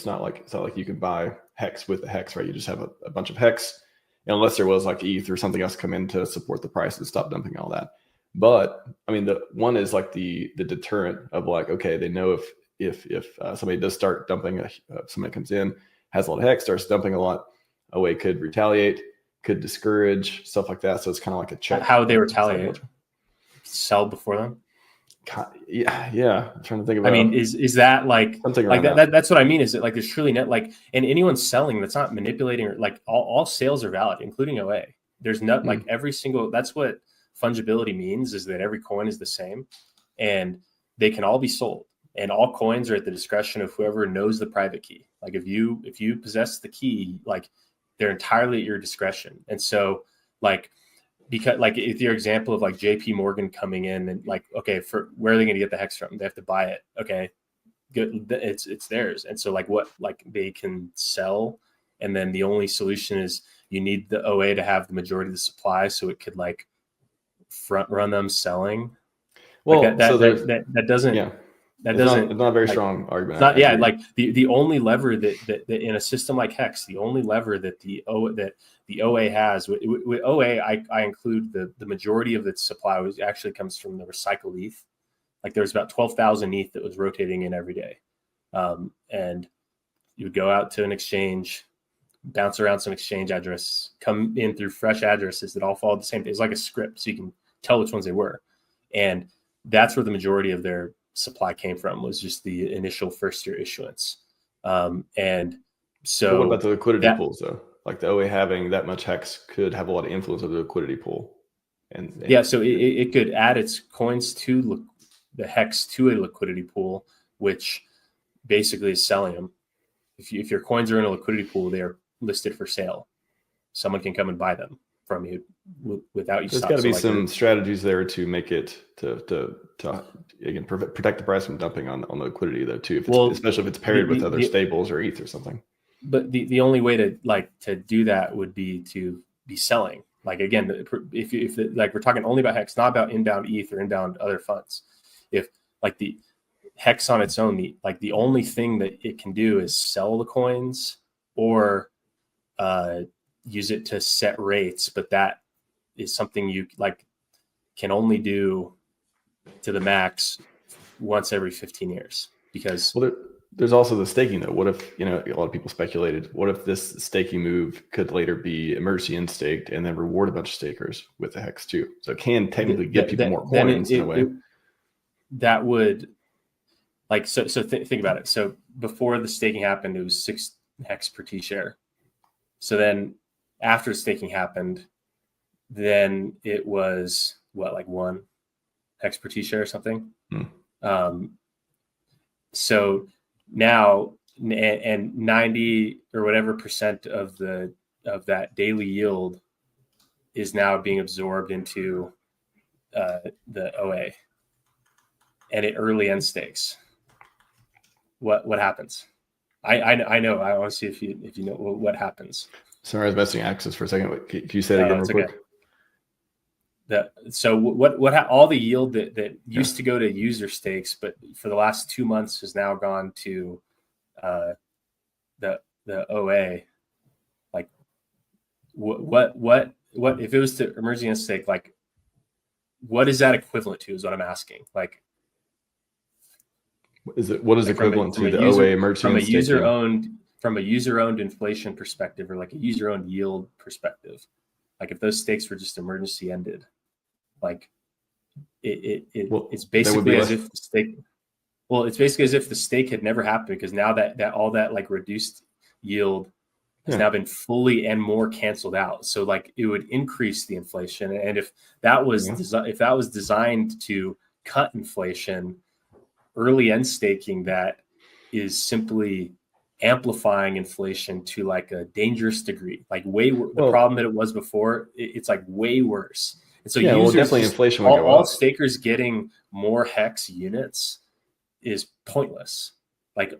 it's not like you can buy hex with the hex, right? You just have a bunch of hex, unless there was like ETH or something else come in to support the price and stop dumping all that. But I mean, the one is like the deterrent of like, okay, they know if somebody does start dumping, somebody comes in, has a lot of hex, starts dumping a lot, OA could retaliate, could discourage, stuff like that. So it's kind of like a check. How would they retaliate? Sell before them? Yeah. I'm trying to think about. I mean, is that like something like that? That's what I mean. Is it like there's truly net like, and anyone selling that's not manipulating, or like all sales are valid, including OA. There's not like every single. That's what fungibility means, is that every coin is the same, and they can all be sold, and all coins are at the discretion of whoever knows the private key. Like if you possess the key, like they're entirely at your discretion. And so like, because like if your example of like JP Morgan coming in and like, okay, for where are they going to get the hex from? They have to buy it. Okay, good. It's theirs. And so like they can sell. And then the only solution is you need the OA to have the majority of the supply, so it could like front run them selling. Well, like that doesn't. Yeah. That it's doesn't. Not a very like, strong argument. Like the only lever that in a system like Hex, the only lever that the OA has with OA, I include the majority of its supply actually comes from the recycled ETH. Like there's about 12,000 ETH that was rotating in every day, and you would go out to an exchange, bounce around some exchange address, come in through fresh addresses that all follow the same. It's like a script, so you can tell which ones they were, and that's where the majority of their supply came from, was just the initial first year issuance. And so what about the liquidity pools though? Like the OA having that much hex could have a lot of influence over the liquidity pool. And yeah, so it could add its coins to the hex to a liquidity pool, which basically is selling them. If your coins are in a liquidity pool, they are listed for sale. Someone can come and buy them from you without you. There's got to be some strategies there to make it to again protect the price from dumping on the liquidity though too. Especially if it's paired with other stables or ETH or something. But the only way to do that would be to be selling. Like again, if like we're talking only about Hex, not about inbound ETH or inbound other funds. If like the Hex on its own, the only thing that it can do is sell the coins or use it to set rates, but that is something you like can only do to the max once every 15 years. Because there's also the staking though. What if, a lot of people speculated, what if this staking move could later be emergency instaked and then reward a bunch of stakers with the Hex too? So it can technically give people more coins in a way. That would like, so think about it. So before the staking happened, it was 6 Hex per T share. So then after staking happened, then it was like 1 Hex per T share or something. So now, and 90 or whatever % of that daily yield is now being absorbed into the OA, and it early end stakes. What happens? I know. I want to see if you know what happens. Sorry, I was messing access for a second. Can you say that again real quick? So what all the yield that used to go to user stakes, but for the last 2 months has now gone to the OA. Like what if it was to emerging stake, like what is that equivalent to is what I'm asking. Like what is equivalent to the OA emerging from a user-owned inflation perspective, or like a user-owned yield perspective? Like if those stakes were just emergency ended, like it's basically as if the stake. Well, it's basically as if the stake had never happened, because now that all that like reduced yield has now been fully and more canceled out. So like it would increase the inflation, and if that was designed to cut inflation, early end staking that is simply amplifying inflation to like a dangerous degree, like the problem that it was before, it's like way worse. And so definitely inflation would go all up. stakers getting more Hex units is pointless. Like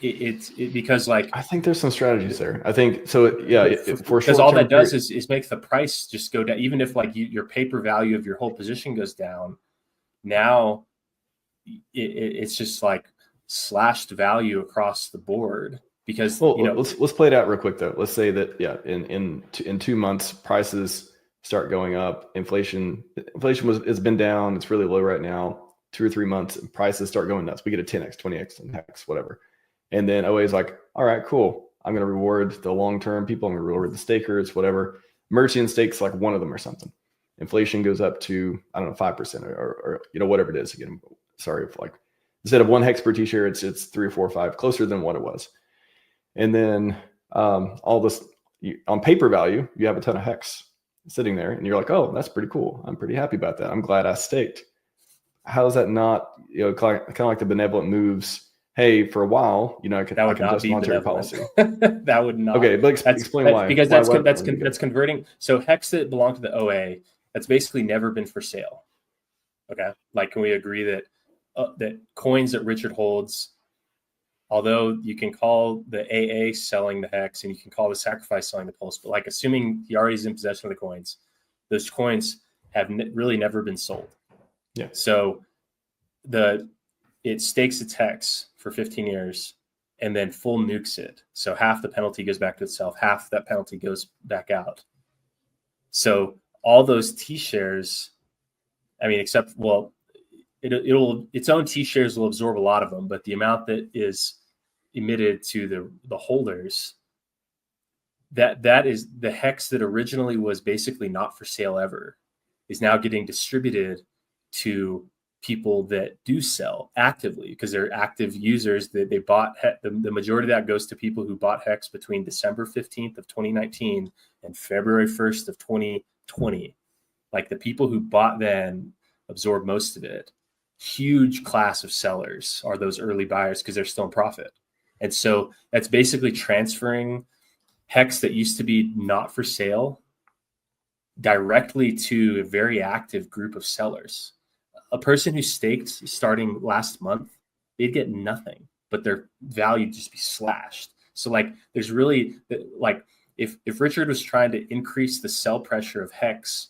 it's because like I think there's some strategies there. I think so. Yeah, because all that does is make the price just go down. Even if like your paper value of your whole position goes down, now it's just like slashed value across the board. because well, let's play it out real quick though. Let's say that in 2 months prices start going up. Inflation has been down. It's really low right now. 2 or 3 months, and prices start going nuts. We get a 10x, 20x, and hex, whatever. And then OA is like, all right, cool. I'm going to reward the long-term people. I'm going to reward the stakers, whatever. Merchant stakes like one of them or something. Inflation goes up to, I don't know, 5% or whatever it is. Again, sorry if like instead of 1 hex per T-share, it's 3 or 4 or 5, closer than what it was. And then all this on paper value, you have a ton of hex sitting there, and you're like, oh, that's pretty cool. I'm pretty happy about that. I'm glad I staked. How is that not, kind of like the benevolent moves? Hey, for a while, I can adjust monetary policy. That would not. Okay, but explain why. Because that's converting. So hex that belong to the OA, that's basically never been for sale. Okay, like can we agree that that coins that Richard holds, although you can call the AA selling the hex and you can call the sacrifice selling the pulse, but like assuming he already is in possession of the coins, those coins have really never been sold. Yeah. So it stakes its hex for 15 years and then full nukes it. So half the penalty goes back to itself, half that penalty goes back out. So all those T-shares, I mean, except, well, its own T-shares will absorb a lot of them, but the amount that is emitted to the holders, that is the hex that originally was basically not for sale ever, is now getting distributed to people that do sell actively because they're active users that they bought. The majority of that goes to people who bought hex between December 15th of 2019 and February 1st of 2020. Like the people who bought then absorb most of it. Huge class of sellers are those early buyers because they're still in profit. And so that's basically transferring hex that used to be not for sale directly to a very active group of sellers. A person who staked starting last month, they'd get nothing, but their value just be slashed. So like, there's really like, if Richard was trying to increase the sell pressure of hex,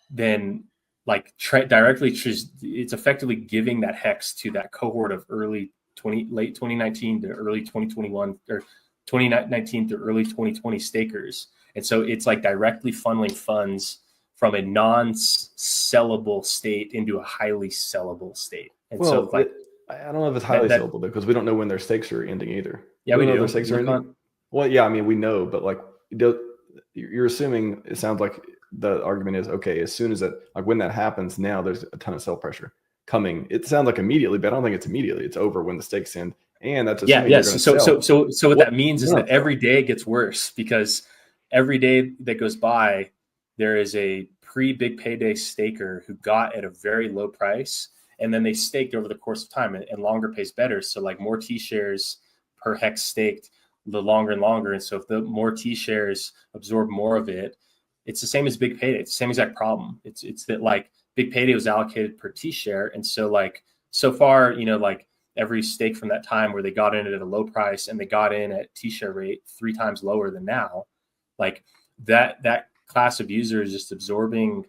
then like directly, it's effectively giving that hex to that cohort of late 2019 to early 2021 or 2019 to early 2020 stakers. And so it's like directly funneling funds from a non-sellable state into a highly sellable state. And so like, I don't know if it's highly sellable because we don't know when their stakes are ending either. Yeah, we do. Their stakes are ending. Well, yeah, I mean, we know, but like you're assuming, it sounds like the argument is, okay, as soon as that, like when that happens, now there's a ton of sell pressure coming. It sounds like immediately, but I don't think it's immediately. It's over when the stakes end. And that's assuming you're going to sell. So what that means is that every day gets worse because every day that goes by, there is a pre-big payday staker who got at a very low price, and then they staked over the course of time, and longer pays better. So like more T-shares per hex staked, the longer and longer. And so if the more T-shares absorb more of it, it's the same as big payday. It's the same exact problem. It's that like big payday was allocated per T-share. And so like, so far, like every stake from that time where they got in at a low price and they got in at T-share rate 3 times lower than now, like that class of users just absorbing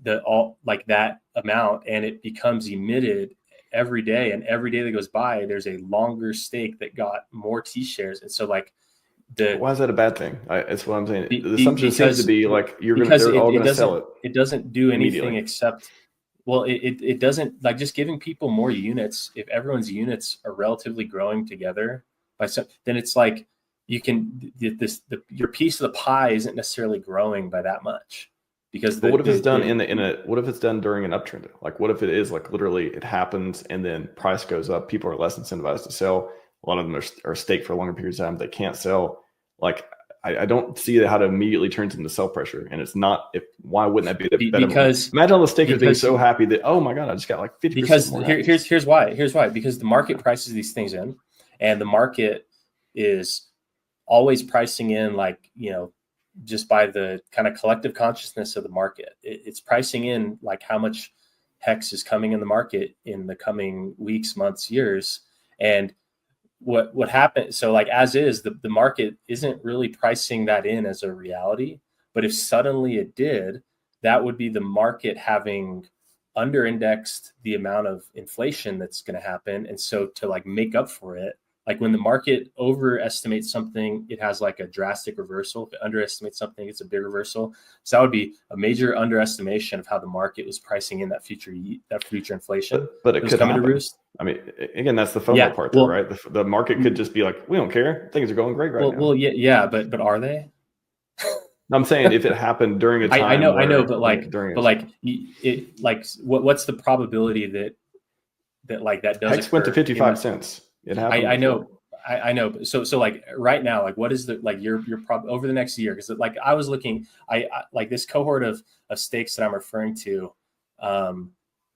that amount, and it becomes emitted every day. And every day that goes by, there's a longer stake that got more T-shares. And so like why is that a bad thing? It's what I'm saying. The assumption seems to be like they're all going to sell it. It doesn't do anything except, well, it doesn't, like just giving people more units. If everyone's units are relatively growing together then it's like you can your piece of the pie isn't necessarily growing by that much. Because what if it's done what if it's done during an uptrend? Like what if it is like literally it happens and then price goes up, people are less incentivized to sell. A lot of them are staked for longer periods of time. They can't sell. Like I don't see how to immediately turns into sell pressure. And it's not, why wouldn't that be the better? Because imagine all the stakers being so happy that, oh my God, I just got like 50%. Because here's why. Because the market prices these things in, and the market is always pricing in like, just by the kind of collective consciousness of the market. It's pricing in like how much hex is coming in the market in the coming weeks, months, years. And what happened, so like as is, the market isn't really pricing that in as a reality. But if suddenly it did, that would be the market having under indexed the amount of inflation that's going to happen. And so to like make up for it, Like when the market overestimates something, it has like a drastic reversal. If it underestimates something, it's a big reversal. So that would be a major underestimation of how the market was pricing in that future inflation. But it was could coming happen. to roost. I mean, again, that's the FOMO part, though, right? The market could just be like, we don't care. Things are going great right now. Well, yeah, but are they? I'm saying if it happened during a time, I know, but what's the probability that that does? Hex went to 55 cents. It happened. I know. So like right now, like what is the like your over the next year? Because like I was looking, I like this cohort of stakes that I'm referring to.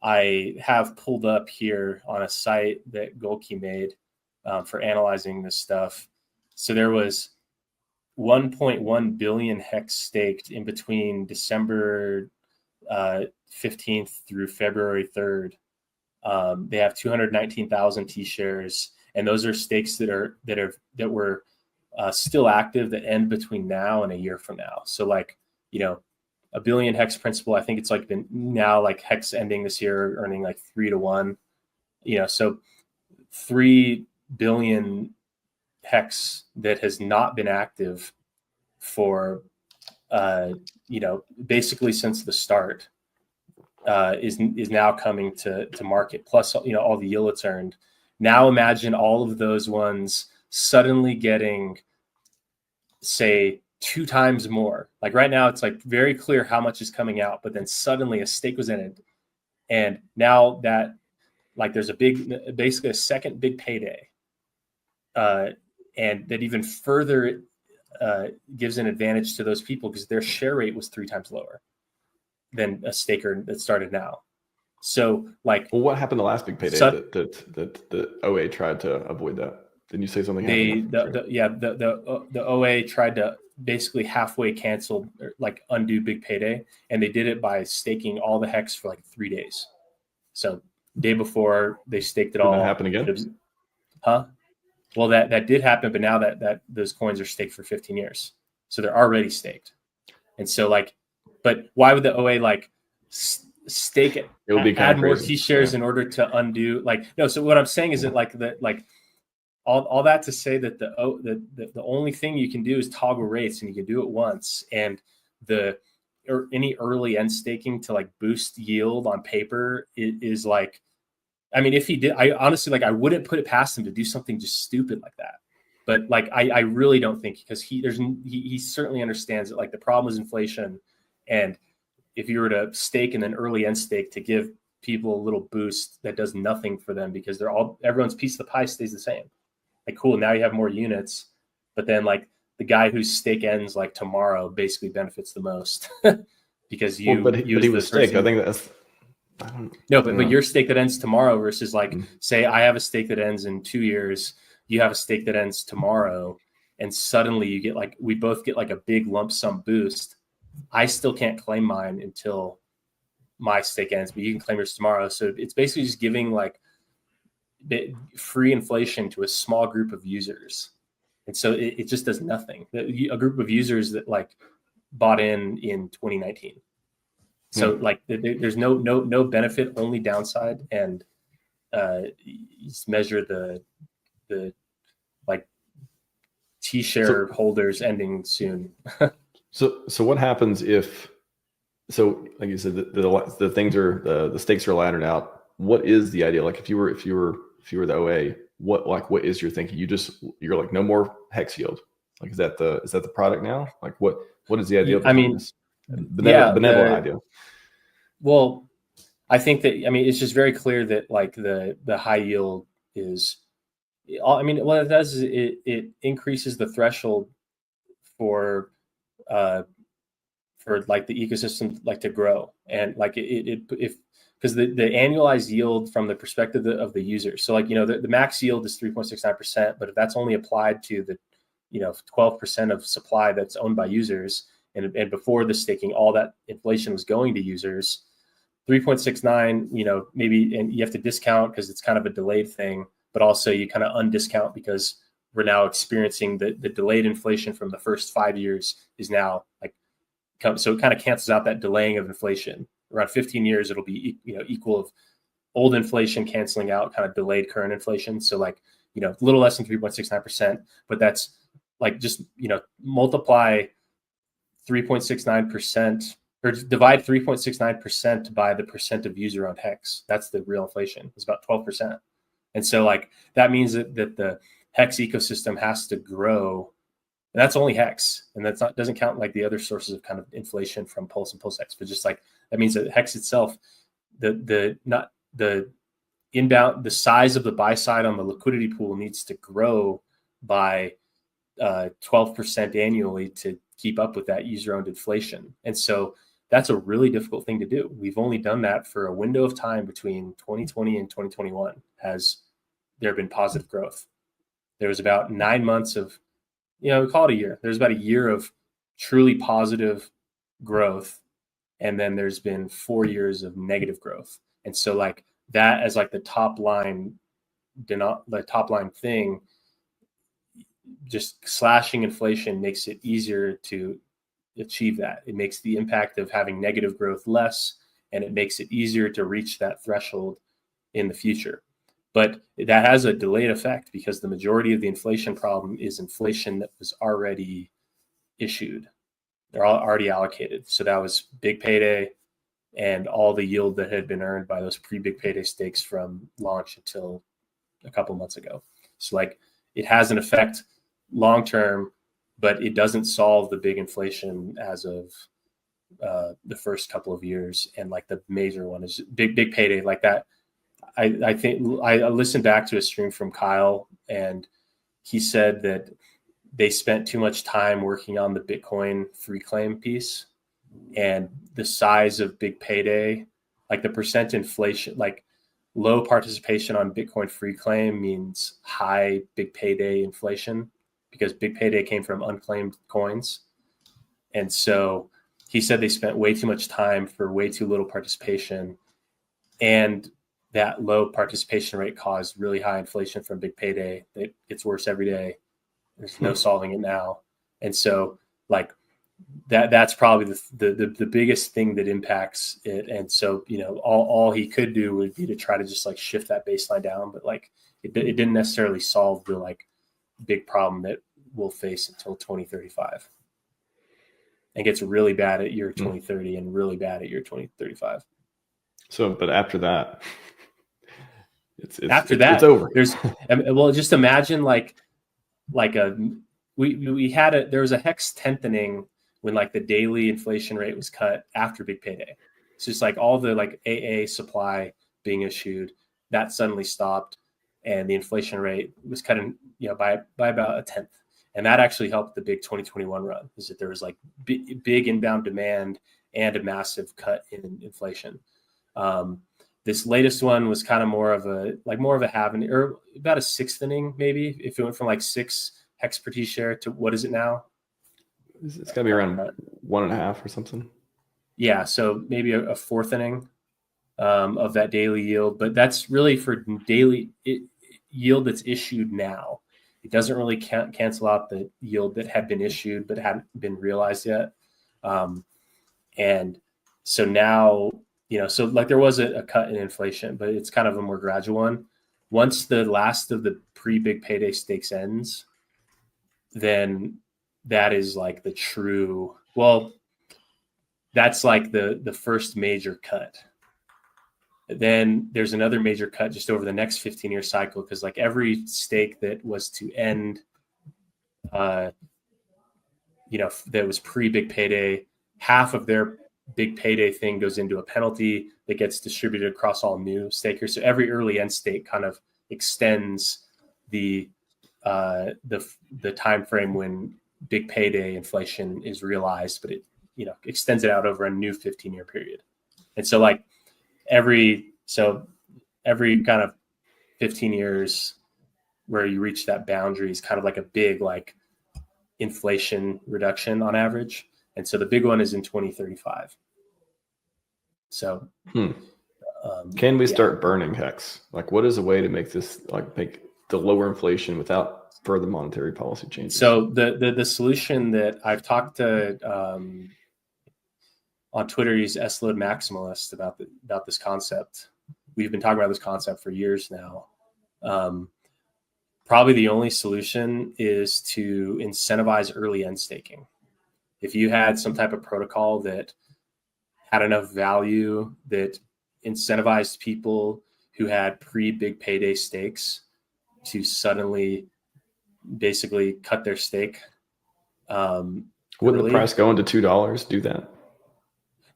I have pulled up here on a site that Golke made for analyzing this stuff. So there was 1.1 billion hex staked in between December 15th through February 3rd. They have 219,000 T shares, and those are stakes that were still active that end between now and a year from now. So like, a billion hex principal, I think it's like been now like hex ending this year earning like 3-1, so 3 billion hex that has not been active for, basically since the start, is now coming to market. Plus, all the yield it's earned. Now imagine all of those ones suddenly getting, say, 2 times more. Like right now, it's like very clear how much is coming out, but then suddenly a stake was in it, and now that like there's basically a second big payday, and that even further gives an advantage to those people because their share rate was 3 times lower than a staker that started now. So like, well, what happened the last big payday that the OA tried to avoid that? Didn't you say something? The OA tried to basically halfway cancel, like undo big payday, and they did it by staking all the hex for like 3 days. So day before they staked it all. Did that happen again? Huh? Well, that did happen, but now that those coins are staked for 15 years, so they're already staked. And so like, but why would the OA like stake it? It would be add more T shares in order to undo like no. So what I'm saying is that like all that to say that the only thing you can do is toggle rates, and you can do it once. And any early end staking to like boost yield on paper is like, I mean, if he did, I honestly like I wouldn't put it past him to do something just stupid like that. But like I really don't think, because he certainly understands that like the problem is inflation, and if you were to stake and then early end stake to give people a little boost that does nothing for them because everyone's piece of the pie stays the same. Like, cool, now you have more units, but then like the guy whose stake ends like tomorrow basically benefits the most because he was staked. I think that's but your stake that ends tomorrow versus like say I have a stake that ends in 2 years, you have a stake that ends tomorrow, and suddenly you get like we both get like a big lump sum boost. I still can't claim mine until my stake ends, but you can claim yours tomorrow. So it's basically just giving like free inflation to a small group of users. And so it just does nothing. A group of users that like bought in 2019. So like there's no benefit, only downside. And you just measure the like T-share holders ending soon. So what happens if, so like you said, the things are the stakes are laddered out. What is the idea? Like if you were the OA, what is your thinking? You're like no more hex yield. Like is that the product now? Like what is the idea? I mean, this benevolent idea. Well, I think that it's just very clear that like the high yield is. I mean, what it does is it increases the threshold for like the ecosystem like to grow, and like because the annualized yield from the perspective of the user. So like the max yield is 3.69%, but if that's only applied to the 12% of supply that's owned by users, and before the staking, all that inflation was going to users, 3.69, maybe, and you have to discount because it's kind of a delayed thing, but also you kind of undiscount because we're now experiencing the delayed inflation from the first 5 years is now like, so it kind of cancels out that delaying of inflation. Around 15 years, it'll be equal of old inflation canceling out kind of delayed current inflation. So like a little less than 3.69%, but that's like just, multiply 3.69% or divide 3.69% by the percent of user owned hex. That's the real inflation. It's about 12%. And so like that means that the hex ecosystem has to grow. And that's only hex. And that's not, doesn't count like the other sources of kind of inflation from Pulse and PulseX, but just like that means that hex itself, the size of the buy side on the liquidity pool needs to grow by 12% annually to keep up with that user-owned inflation. And so that's a really difficult thing to do. We've only done that for a window of time between 2020 and 2021 has there been positive growth. There was about 9 months of, we call it a year. There's about a year of truly positive growth. And then there's been 4 years of negative growth. And so like that as like the top line thing, just slashing inflation makes it easier to achieve that. It makes the impact of having negative growth less, and it makes it easier to reach that threshold in the future. But that has a delayed effect because the majority of the inflation problem is inflation that was already issued. They're all already allocated. So that was big payday and all the yield that had been earned by those pre-big payday stakes from launch until a couple months ago. So like it has an effect long-term, but it doesn't solve the big inflation as of the first couple of years. And like the major one is big payday like that. I think I listened back to a stream from Kyle, and he said that they spent too much time working on the Bitcoin free claim piece, and the size of big payday, like the percent inflation, like low participation on Bitcoin free claim means high big payday inflation because big payday came from unclaimed coins. And so he said they spent way too much time for way too little participation, and that low participation rate caused really high inflation from big payday. It gets worse every day. There's no solving it now. And so like that's probably the biggest thing that impacts it. And so, all he could do would be to try to just like shift that baseline down, but like it didn't necessarily solve the like big problem that we'll face until 2035 and gets really bad at year 2030 and really bad at year 2035. So, but after that, it's over. Well, just imagine there was a hex tenthening when like the daily inflation rate was cut after big payday. So it's like all the like AA supply being issued, that suddenly stopped, and the inflation rate was cut in, by about a tenth. And that actually helped the big 2021 run, is that there was like big inbound demand and a massive cut in inflation. This latest one was kind of more of a halving, or about a sixth inning, maybe, if it went from like 6 hex per T share to what is it now? It's got to be around 1.5 or something. Yeah, so maybe a fourth inning of that daily yield, but that's really for daily yield that's issued now. It doesn't really cancel out the yield that had been issued but hadn't been realized yet. And so now, so like there was a cut in inflation, but it's kind of a more gradual one. Once the last of the pre-big payday stakes ends, then that is like the true, that's like the first major cut. Then there's another major cut just over the next 15-year cycle, because like every stake that was to end, that was pre-big payday, half of their big payday thing goes into a penalty that gets distributed across all new stakers. So every early end stake kind of extends the time frame when big payday inflation is realized, but it extends it out over a new 15-year period. And so like every kind of 15 years where you reach that boundary is kind of like a big like inflation reduction on average. And so the big one is in 2035. So can we start burning hex? Like, what is a way to make this like make the lower inflation without further monetary policy changes? So the solution that I've talked to on Twitter, he's S-Load Maximalist about this concept. We've been talking about this concept for years now. probably the only solution is to incentivize early end staking. If you had some type of protocol that had enough value that incentivized people who had pre-big payday stakes to suddenly basically cut their stake. Wouldn't early. the price go into $2 do that?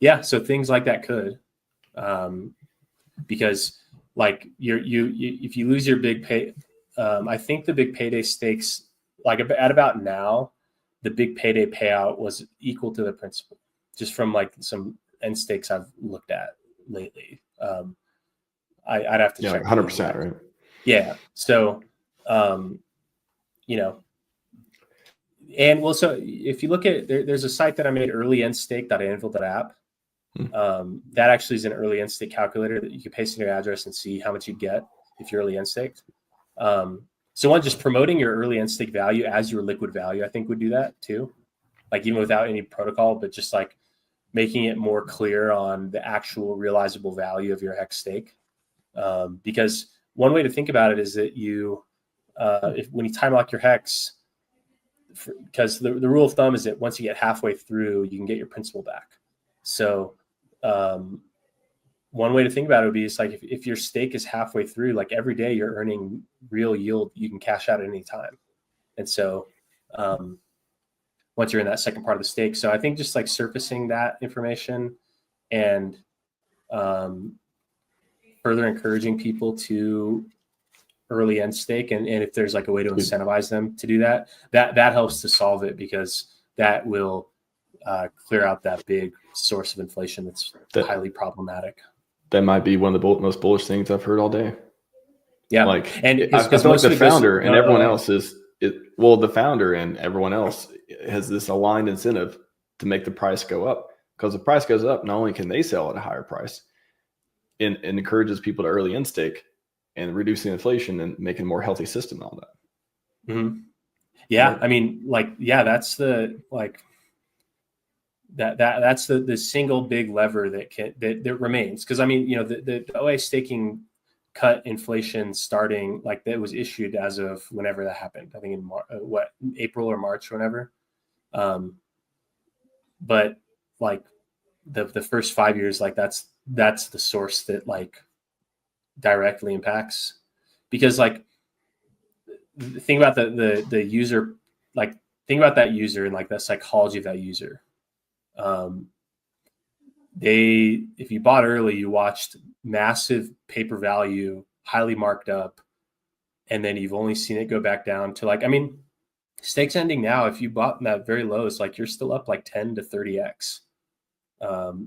Yeah, so things like that could, because like if you lose your big pay, I think the big payday stakes, like at about now, the big payday payout was equal to the principal, just from like some end stakes I've looked at lately. I'd have to check 100%, right? Yeah. So, you know, and well, so if you look at there's a site that I made, earlyendstake.anvil.app. That actually is an early end stake calculator that you can paste in your address and see how much you get if you're early end staked. So one, just promoting your early end stake value as your liquid value, I think would do that too. Like even without any protocol, but just like making it more clear on the actual realizable value of your HEX stake. Because one way to think about it is that you, when you time lock your HEX, because the rule of thumb is that once you get halfway through, you can get your principal back. So one way to think about it would be, it's like if your stake is halfway through, like every day you're earning real yield, you can cash out at any time. And so once you're in that second part of the stake, so I think just like surfacing that information and further encouraging people to early end stake, and if there's like a way to incentivize them to do that, that helps to solve it, because that will clear out that big source of inflation that's highly problematic. That might be one of the most bullish things I've heard all day. Yeah, like, and I feel like the founder and everyone else the founder and everyone else has this aligned incentive to make the price go up, because the price goes up, not only can they sell at a higher price, and encourages people to early end stake and reducing inflation and making a more healthy system and all that. Mm-hmm. Yeah, right. I mean, like, yeah, that's the like. That's the single big lever that remains, because I mean, you know, the OA staking cut inflation starting, like, that was issued as of whenever that happened. I think in April or March or whenever. But like the first 5 years, like that's the source that like directly impacts, because like think about the user, like think about that user and like the psychology of that user. If you bought early, you watched massive paper value, highly marked up, and then you've only seen it go back down to like, I mean, stakes ending now, if you bought that very low, it's like you're still up like 10 to 30x,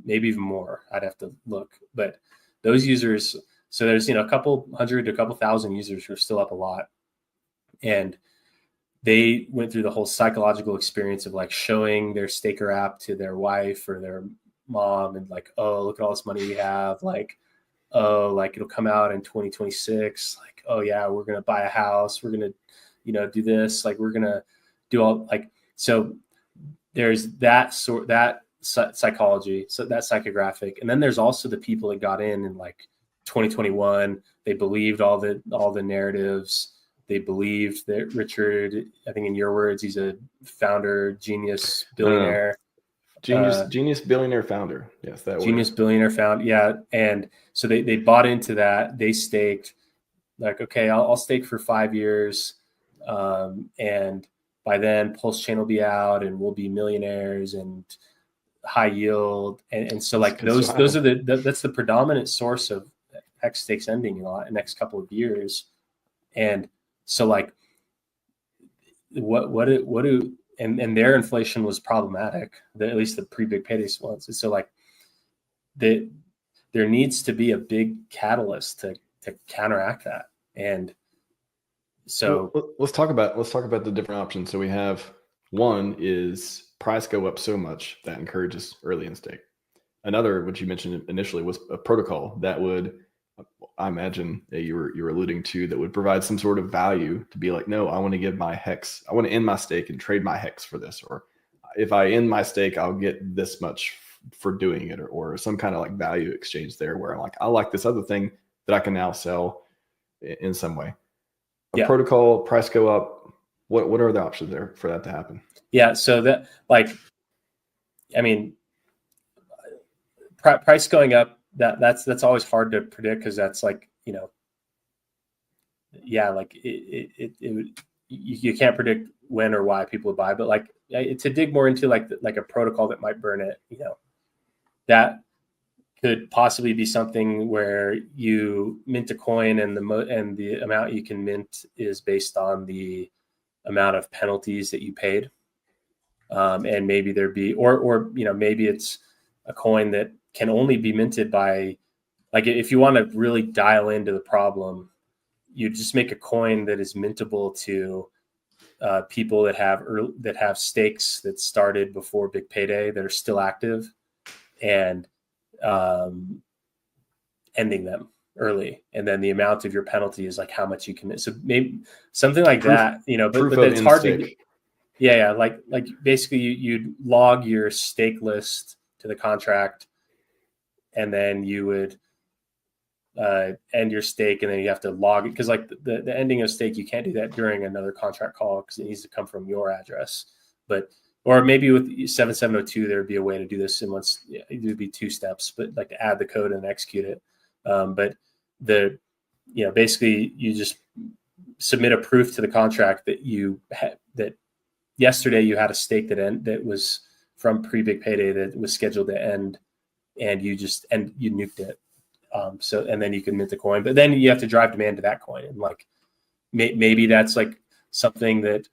maybe even more. I'd have to look, but those users, so there's, you know, a couple hundred to a couple thousand users who are still up a lot, and they went through the whole psychological experience of like showing their staker app to their wife or their mom and like, oh, look at all this money we have. Like, oh, like it'll come out in 2026. Like, oh yeah, we're going to buy a house. We're going to, you know, do this. Like, we're going to do all, like, so there's that psychology, so that psychographic. And then there's also the people that got in like 2021, they believed all the narratives. They believed that Richard, I think in your words, he's a founder, genius, billionaire. Genius billionaire founder. Yes, that genius billionaire founder. Yeah. And so they bought into that. They staked like, okay, I'll stake for 5 years. And by then PulseChain will be out and we'll be millionaires and high yield. And so like those are that's the predominant source of HEX stakes ending in the next couple of years. And so like what do and their inflation was problematic, at least the pre-big payday ones. And so like there needs to be a big catalyst to counteract that. And so let's talk about the different options. So we have, one is price go up so much that encourages early end stake. Another, which you mentioned initially, was a protocol that would, I imagine that you were alluding to, that would provide some sort of value to be like, no, I want to give my HEX, I want to end my stake and trade my HEX for this, or if I end my stake, I'll get this much for doing it, or some kind of like value exchange there, where I'm like, I like this other thing that I can now sell in some way. a protocol price go up, what are the options there for that to happen? Yeah. So that, like, I mean, price going up, that's always hard to predict, because that's like, you know, yeah, like you can't predict when or why people would buy, but like to dig more into like a protocol that might burn it, you know, that could possibly be something where you mint a coin and the amount you can mint is based on the amount of penalties that you paid. And maybe there'd be, or, you know, maybe it's a coin that can only be minted by, like, if you want to really dial into the problem, you just make a coin that is mintable to people that have stakes that started before big payday that are still active, and ending them early. And then the amount of your penalty is like how much you commit. So maybe something like that, you know, but it's hard to, yeah. Like basically you'd log your stake list to the contract, and then you would end your stake, and then you have to log it, because like the ending of stake, you can't do that during another contract call, because it needs to come from your address. But, or maybe with 7702 there would be a way to do this, and once it would be 2 steps, but like to add the code and execute it. But the, you know, basically you just submit a proof to the contract that you had, that yesterday you had a stake that was from pre-big payday that was scheduled to end, and you nuked it. So, and then you can mint the coin, but then you have to drive demand to that coin. And like, maybe that's like something that,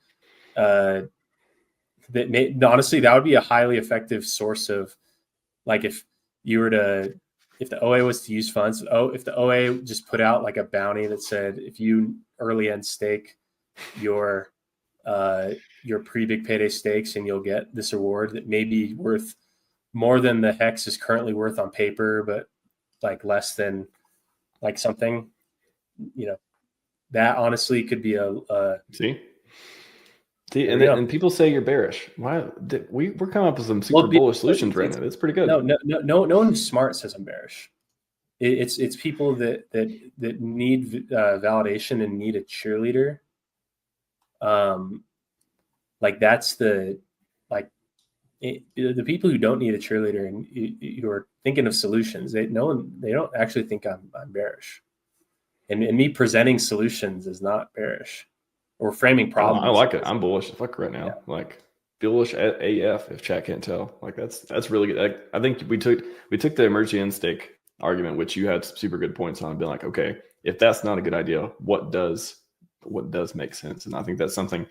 honestly, that would be a highly effective source of, like, if the OA was to use funds, if the OA just put out like a bounty that said, if you early end stake your pre-big payday stakes, and you'll get this reward that may be worth more than the hex is currently worth on paper, but like less than like something, you know, that honestly could be a see, and people say you're bearish. Why? We're coming up with some super bullish solutions right now. It's pretty good. No one who's smart says I'm bearish. It's people that need validation and need a cheerleader. Like that's the, like, the people who don't need a cheerleader and who are thinking of solutions, they don't actually think I'm bearish. And me presenting solutions is not bearish, or framing problems. I like it. I'm bullish as fuck right now. Yeah. Like bullish AF, if chat can't tell. Like that's really good. I think we took the emergency end stake argument, which you had some super good points on, and been like, okay, if that's not a good idea, what does make sense? And I think that's something.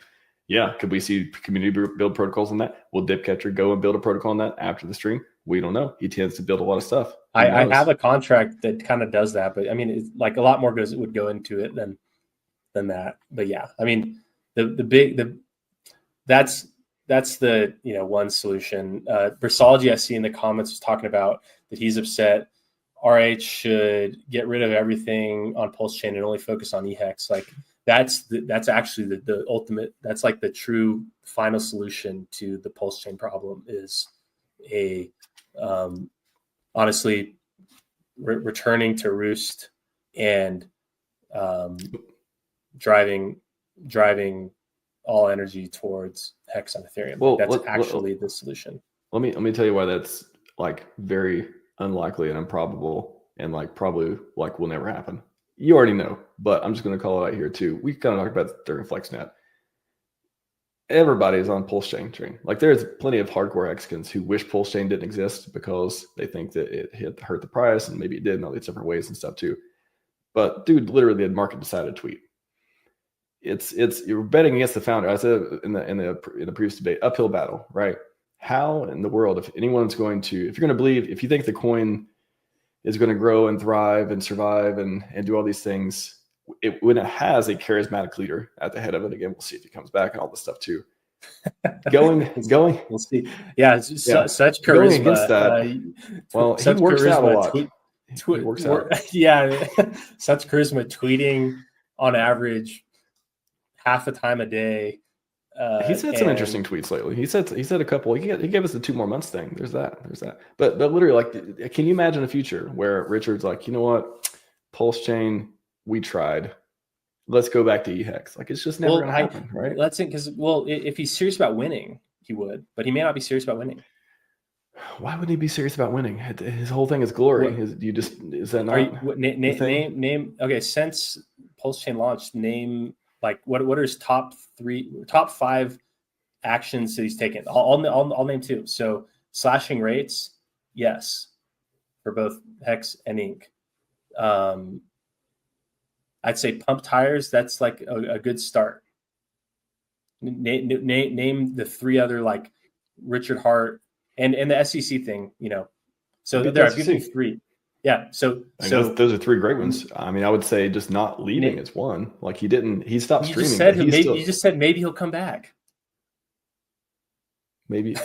Yeah, could we see community build protocols on that? Will Dipcatcher go and build a protocol on that after the stream? We don't know. He tends to build a lot of stuff. I have a contract that kind of does that, but I mean, it's like a lot more would go into it than that. But yeah, I mean, that's the, you know, one solution. Versology, I see in the comments, was talking about that he's upset. RH should get rid of everything on PulseChain and only focus on EHEX. Like, that's actually the ultimate, that's like the true final solution to the PulseChain problem, is a honestly returning to Roost and driving all energy towards Hex on Ethereum. Well, that's actually the solution. Let me tell you why that's like very unlikely and improbable, and like probably like will never happen. You already know, but I'm just going to call it out here too. We kind of talked about it during FlexNet. Everybody is on PulseChain train. Like, there's plenty of hardcore Hexicans who wish PulseChain didn't exist because they think that it hurt the price, and maybe it did in all these different ways and stuff too. But dude, literally, had market decided tweet. It's you're betting against the founder. I said in the previous debate, uphill battle, right? How in the world, if anyone's going to, if you're going to believe, if you think the coin is going to grow and thrive and survive and do all these things, when it has a charismatic leader at the head of it, again, we'll see if he comes back and all this stuff too. Going, we'll see. Yeah, such charisma. Going against that, well, he works out a lot. He works out. Yeah, such charisma, tweeting on average half a time a day. He's had some interesting tweets lately. He said a couple. He gave us the 2 more months thing. There's that. But literally, like, can you imagine a future where Richard's like, you know what, PulseChain, we tried, let's go back to EHEX. Like, it's just never going to happen, right? Let's think, because if he's serious about winning, he would, but he may not be serious about winning. Why would he be serious about winning? His whole thing is glory. Is that not name? Okay, since PulseChain launched, name like what are his top 5 actions that he's taken? I'll name 2. So slashing rates, yes, for both Hex and Ink. I'd say pump tires. That's like a good start. Name the 3 other, like Richard Hart and the SEC thing. So there I've given you 3. Yeah. So those are 3 great ones. I mean, I would say just not leaving is one. Like, he stopped streaming. You just said maybe he'll come back. Maybe.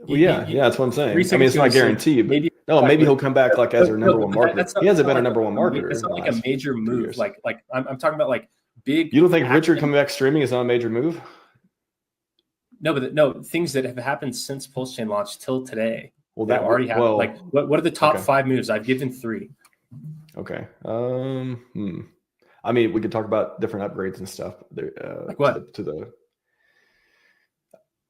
Well, yeah, that's what I'm saying. I mean, it's not guaranteed. Maybe he'll come back like as our number one marketer. He hasn't been a number one marketer. It's not like a major move. Like I'm talking about like big. You don't think Richard coming back streaming is not a major move? No, but no, things that have happened since PulseChain launch till today. Well, that already happened. Well, like what are the top 5 moves? I've given 3. Okay. I mean, we could talk about different upgrades and stuff. Like what?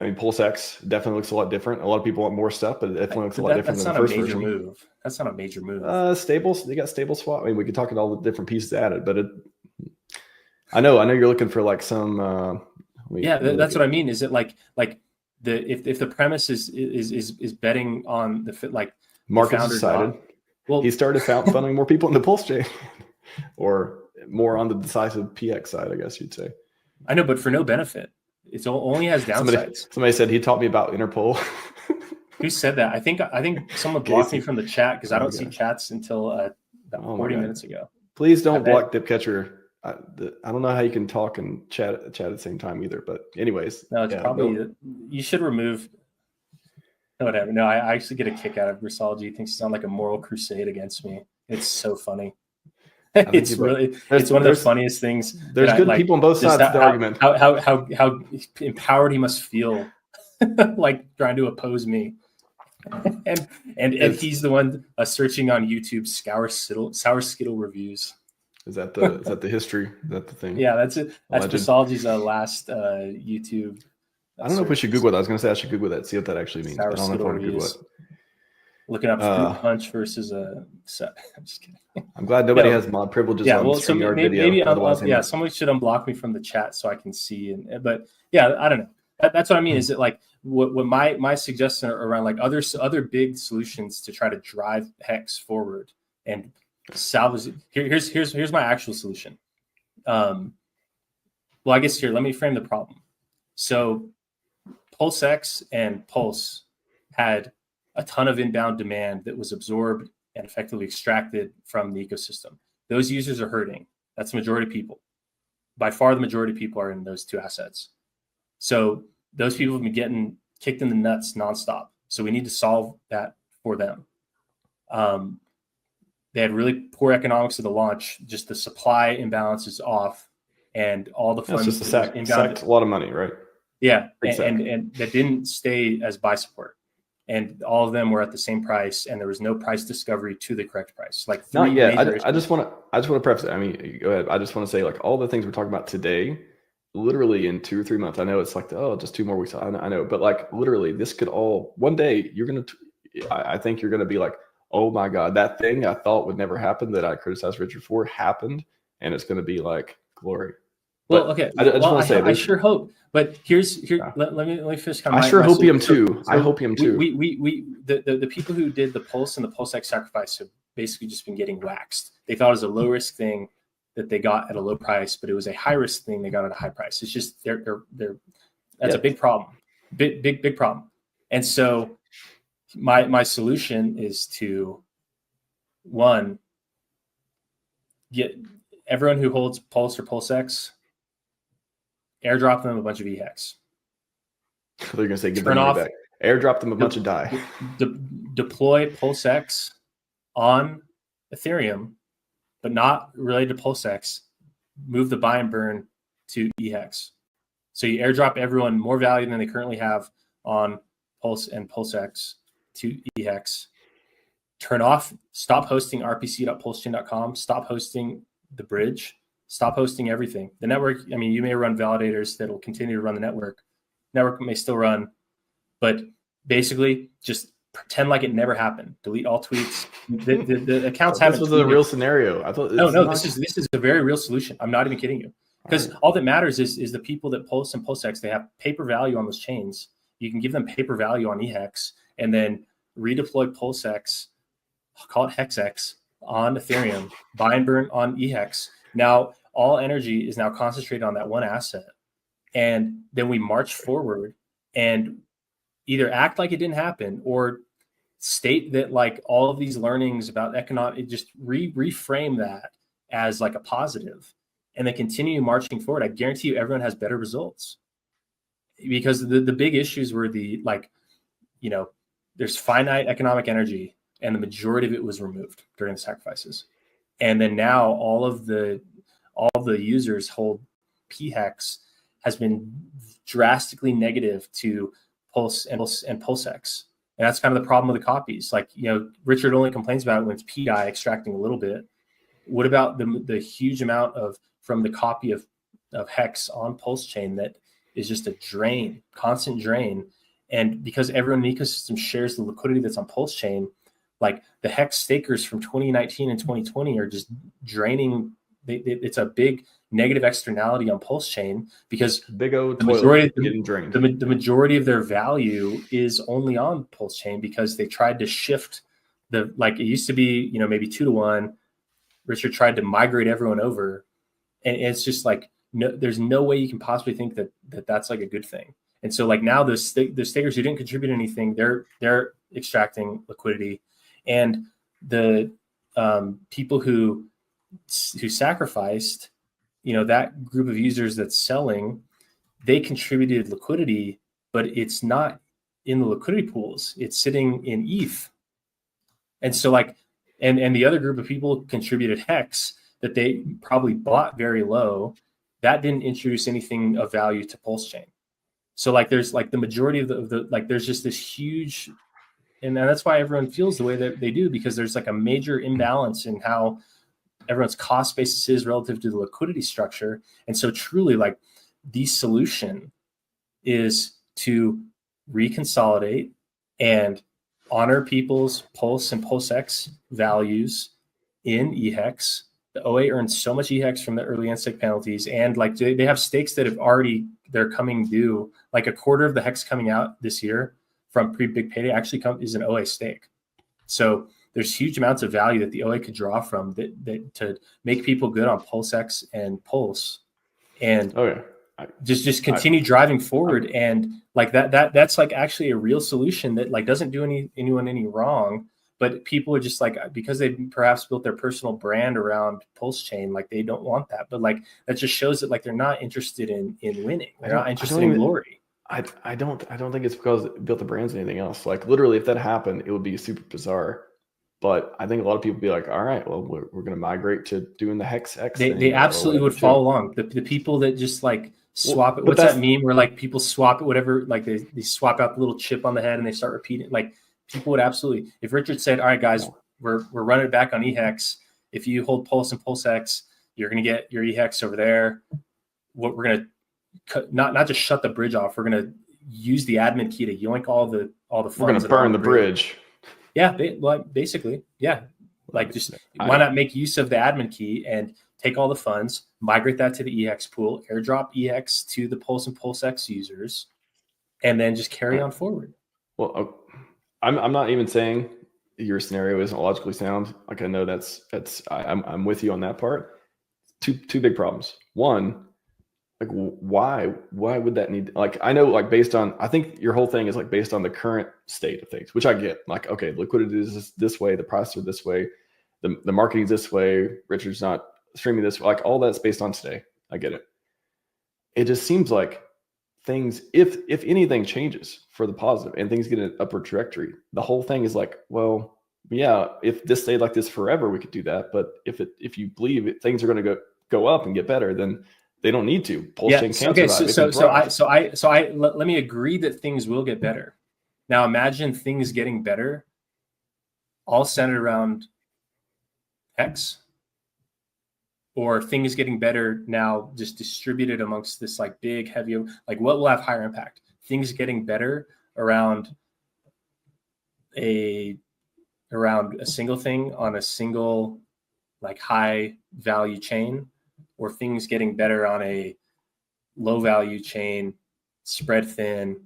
I mean, PulseX definitely looks a lot different. A lot of people want more stuff, but it definitely looks a lot different than the first version. Move. That's not a major move. Stables. They got stable swap. I mean, we could talk about all the different pieces added, but I know you're looking for like some. That's what I mean. Is it like if the premise is betting on the Markets decided. Well, he started funding more people in the PulseChain, or more on the decisive PX side, I guess you'd say. I know, but for no benefit. It only has downsides. Somebody said he taught me about Interpol. Who said that? I think someone blocked me from the chat because I don't see chats until about 40 minutes ago. Please don't block Dipcatcher. I don't know how you can talk and chat at the same time either. But anyways, no, it's you should remove. Whatever. No, I actually get a kick out of Versology. He thinks he's on like a moral crusade against me. It's so funny. It's one of the funniest things. There's good people on both sides of the argument. How empowered he must feel, like trying to oppose me, and he's the one searching on YouTube sour skittle reviews. Is that the history? Is that the thing? Yeah, that's it. That's Versology's last YouTube. I don't know if we should Google that. I was going to say I should Google that, see what that actually means. Sour I don't know if I want to Google it. Looking up fruit punch versus a set. I'm just kidding. I'm glad nobody has mod privileges on StreamYard video. Somebody should unblock me from the chat so I can see. But yeah, I don't know. That's what I mean. Is it like what my suggestion around like other big solutions to try to drive Hex forward and salvage it. Here's my actual solution. Well, I guess here, let me frame the problem. So PulseX and Pulse had a ton of inbound demand that was absorbed and effectively extracted from the ecosystem. Those users are hurting. That's the majority of people. By far, the majority of people are in those 2 assets. So those people have been getting kicked in the nuts nonstop. So we need to solve that for them. They had really poor economics at the launch. Just the supply imbalance is off, and all the funds. It's just a lot of money, right? Yeah, and that didn't stay as buy support. And all of them were at the same price, and there was no price discovery to the correct price. Like not yet. I just want to preface it. I mean, go ahead. I just want to say, like, all the things we're talking about today, literally in 2 or 3 months. I know it's like just 2 more weeks. I know, but like literally, this could all one day. I think you're gonna be like, oh my god, that thing I thought would never happen that I criticized Richard for happened, and it's gonna be like glory. Well, okay. I just want to say, I sure hope. But let me finish. I sure hopium too. I hopium too. The people who did the Pulse and the PulseX sacrifice have basically just been getting waxed. They thought it was a low risk thing that they got at a low price, but it was a high risk thing they got at a high price. It's just that's a big problem, big problem. And so my solution is to get everyone who holds Pulse or PulseX, airdrop them a bunch of EHEX. They're going to say, give them money back. Airdrop them a bunch of DAI. Deploy PulseX on Ethereum, but not related to PulseX. Move the buy and burn to EHEX. So you airdrop everyone more value than they currently have on Pulse and PulseX to EHEX. Stop hosting rpc.pulsechain.com. Stop hosting the bridge. Stop hosting everything. The network, I mean, you may run validators that will continue to run the network. Network may still run, but basically just pretend like it never happened. Delete all tweets. The accounts haven't. This was a real scenario. I thought no. This is a very real solution. I'm not even kidding you, because all that matters is the people that Pulse and PulseX, they have paper value on those chains. You can give them paper value on EHEX and then redeploy PulseX, call it HEXX, on Ethereum, buy and burn on EHEX. Now all energy is now concentrated on that one asset, and then we march forward and either act like it didn't happen or state that like all of these learnings about economic, just reframe that as like a positive, and then continue marching forward. I guarantee you everyone has better results, because the big issues were the, like, you know, there's finite economic energy and the majority of it was removed during the sacrifices. And then now all the users hold PHEX has been drastically negative to Pulse and PulseX. And that's kind of the problem with the copies. Like, you know, Richard only complains about it when it's PI extracting a little bit. What about the huge amount from the copy of HEX on PulseChain that is just a drain, constant drain? And because everyone in the ecosystem shares the liquidity that's on PulseChain, like the HEX stakers from 2019 and 2020 are just draining. It's a big negative externality on PulseChain, because big old the majority, getting drained. The majority of their value is only on PulseChain, because they tried to shift like it used to be, you know, maybe 2-to-1. Richard tried to migrate everyone over, and it's just like, no, there's no way you can possibly think that's like a good thing. And so like now the stakers who didn't contribute anything, they're extracting liquidity, and the people who sacrificed, you know, that group of users that's selling, they contributed liquidity, but it's not in the liquidity pools. It's sitting in ETH. And so like, and the other group of people contributed HEX that they probably bought very low. That didn't introduce anything of value to PulseChain. So like, there's like the majority of the like, there's just this huge, and that's why everyone feels the way that they do, because there's like a major imbalance in how everyone's cost basis is relative to the liquidity structure. And so truly, like, the solution is to reconsolidate and honor people's Pulse and PulseX values in EHEX. The OA earns so much EHEX from the early end stake penalties, and like they have stakes that have already, they're coming due. Like a quarter of the HEX coming out this year from pre-big payday actually is an OA stake. So there's huge amounts of value that the OA could draw from that to make people good on PulseX and Pulse, and just continue driving forward. And like that's like actually a real solution that like doesn't do anyone any wrong, but people are just like, because they perhaps built their personal brand around PulseChain, like they don't want that. But like that just shows that like they're not interested in winning. They're not interested in glory. I don't think it's because it built the brands or anything else. Like literally, if that happened, it would be super bizarre. But I think a lot of people would be like, all right, well, we're going to migrate to doing the HEX X. They absolutely would follow along. The people that just like swap it. What's that meme where like people swap it, whatever, like they swap out the little chip on the head and they start repeating. Like people would absolutely, if Richard said, all right, guys, we're running it back on EHEX. If you hold Pulse and PulseX, you're going to get your EHEX over there. What we're going to not just shut the bridge off. We're going to use the admin key to yoink all the funds. We're going to burn the bridge. Yeah, basically, yeah. Like, just why not make use of the admin key and take all the funds, migrate that to the EHEX pool, airdrop EHEX to the Pulse and PulseX users, and then just carry on forward. Well, I'm not even saying your scenario isn't logically sound. Like I know I'm with you on that part. Two big problems. One, like why would that need, like, I know, like based on, I think your whole thing is like based on the current state of things, which I get. Like, okay, liquidity is this way, the prices are this way, the marketing is this way, Richard's not streaming this way, like all that's based on today. I get it. It just seems like things, if anything changes for the positive and things get an upward trajectory, the whole thing is like, well, yeah, if this stayed like this forever, we could do that. But if you believe things are going to go up and get better, then they don't need to. PulseChain can't survive. So let me agree that things will get better. Now imagine things getting better, all centered around HEX, or things getting better now, just distributed amongst this like big, heavy, like what will have higher impact? Things getting better around a single thing on a single like high value chain, or things getting better on a low value chain, spread thin.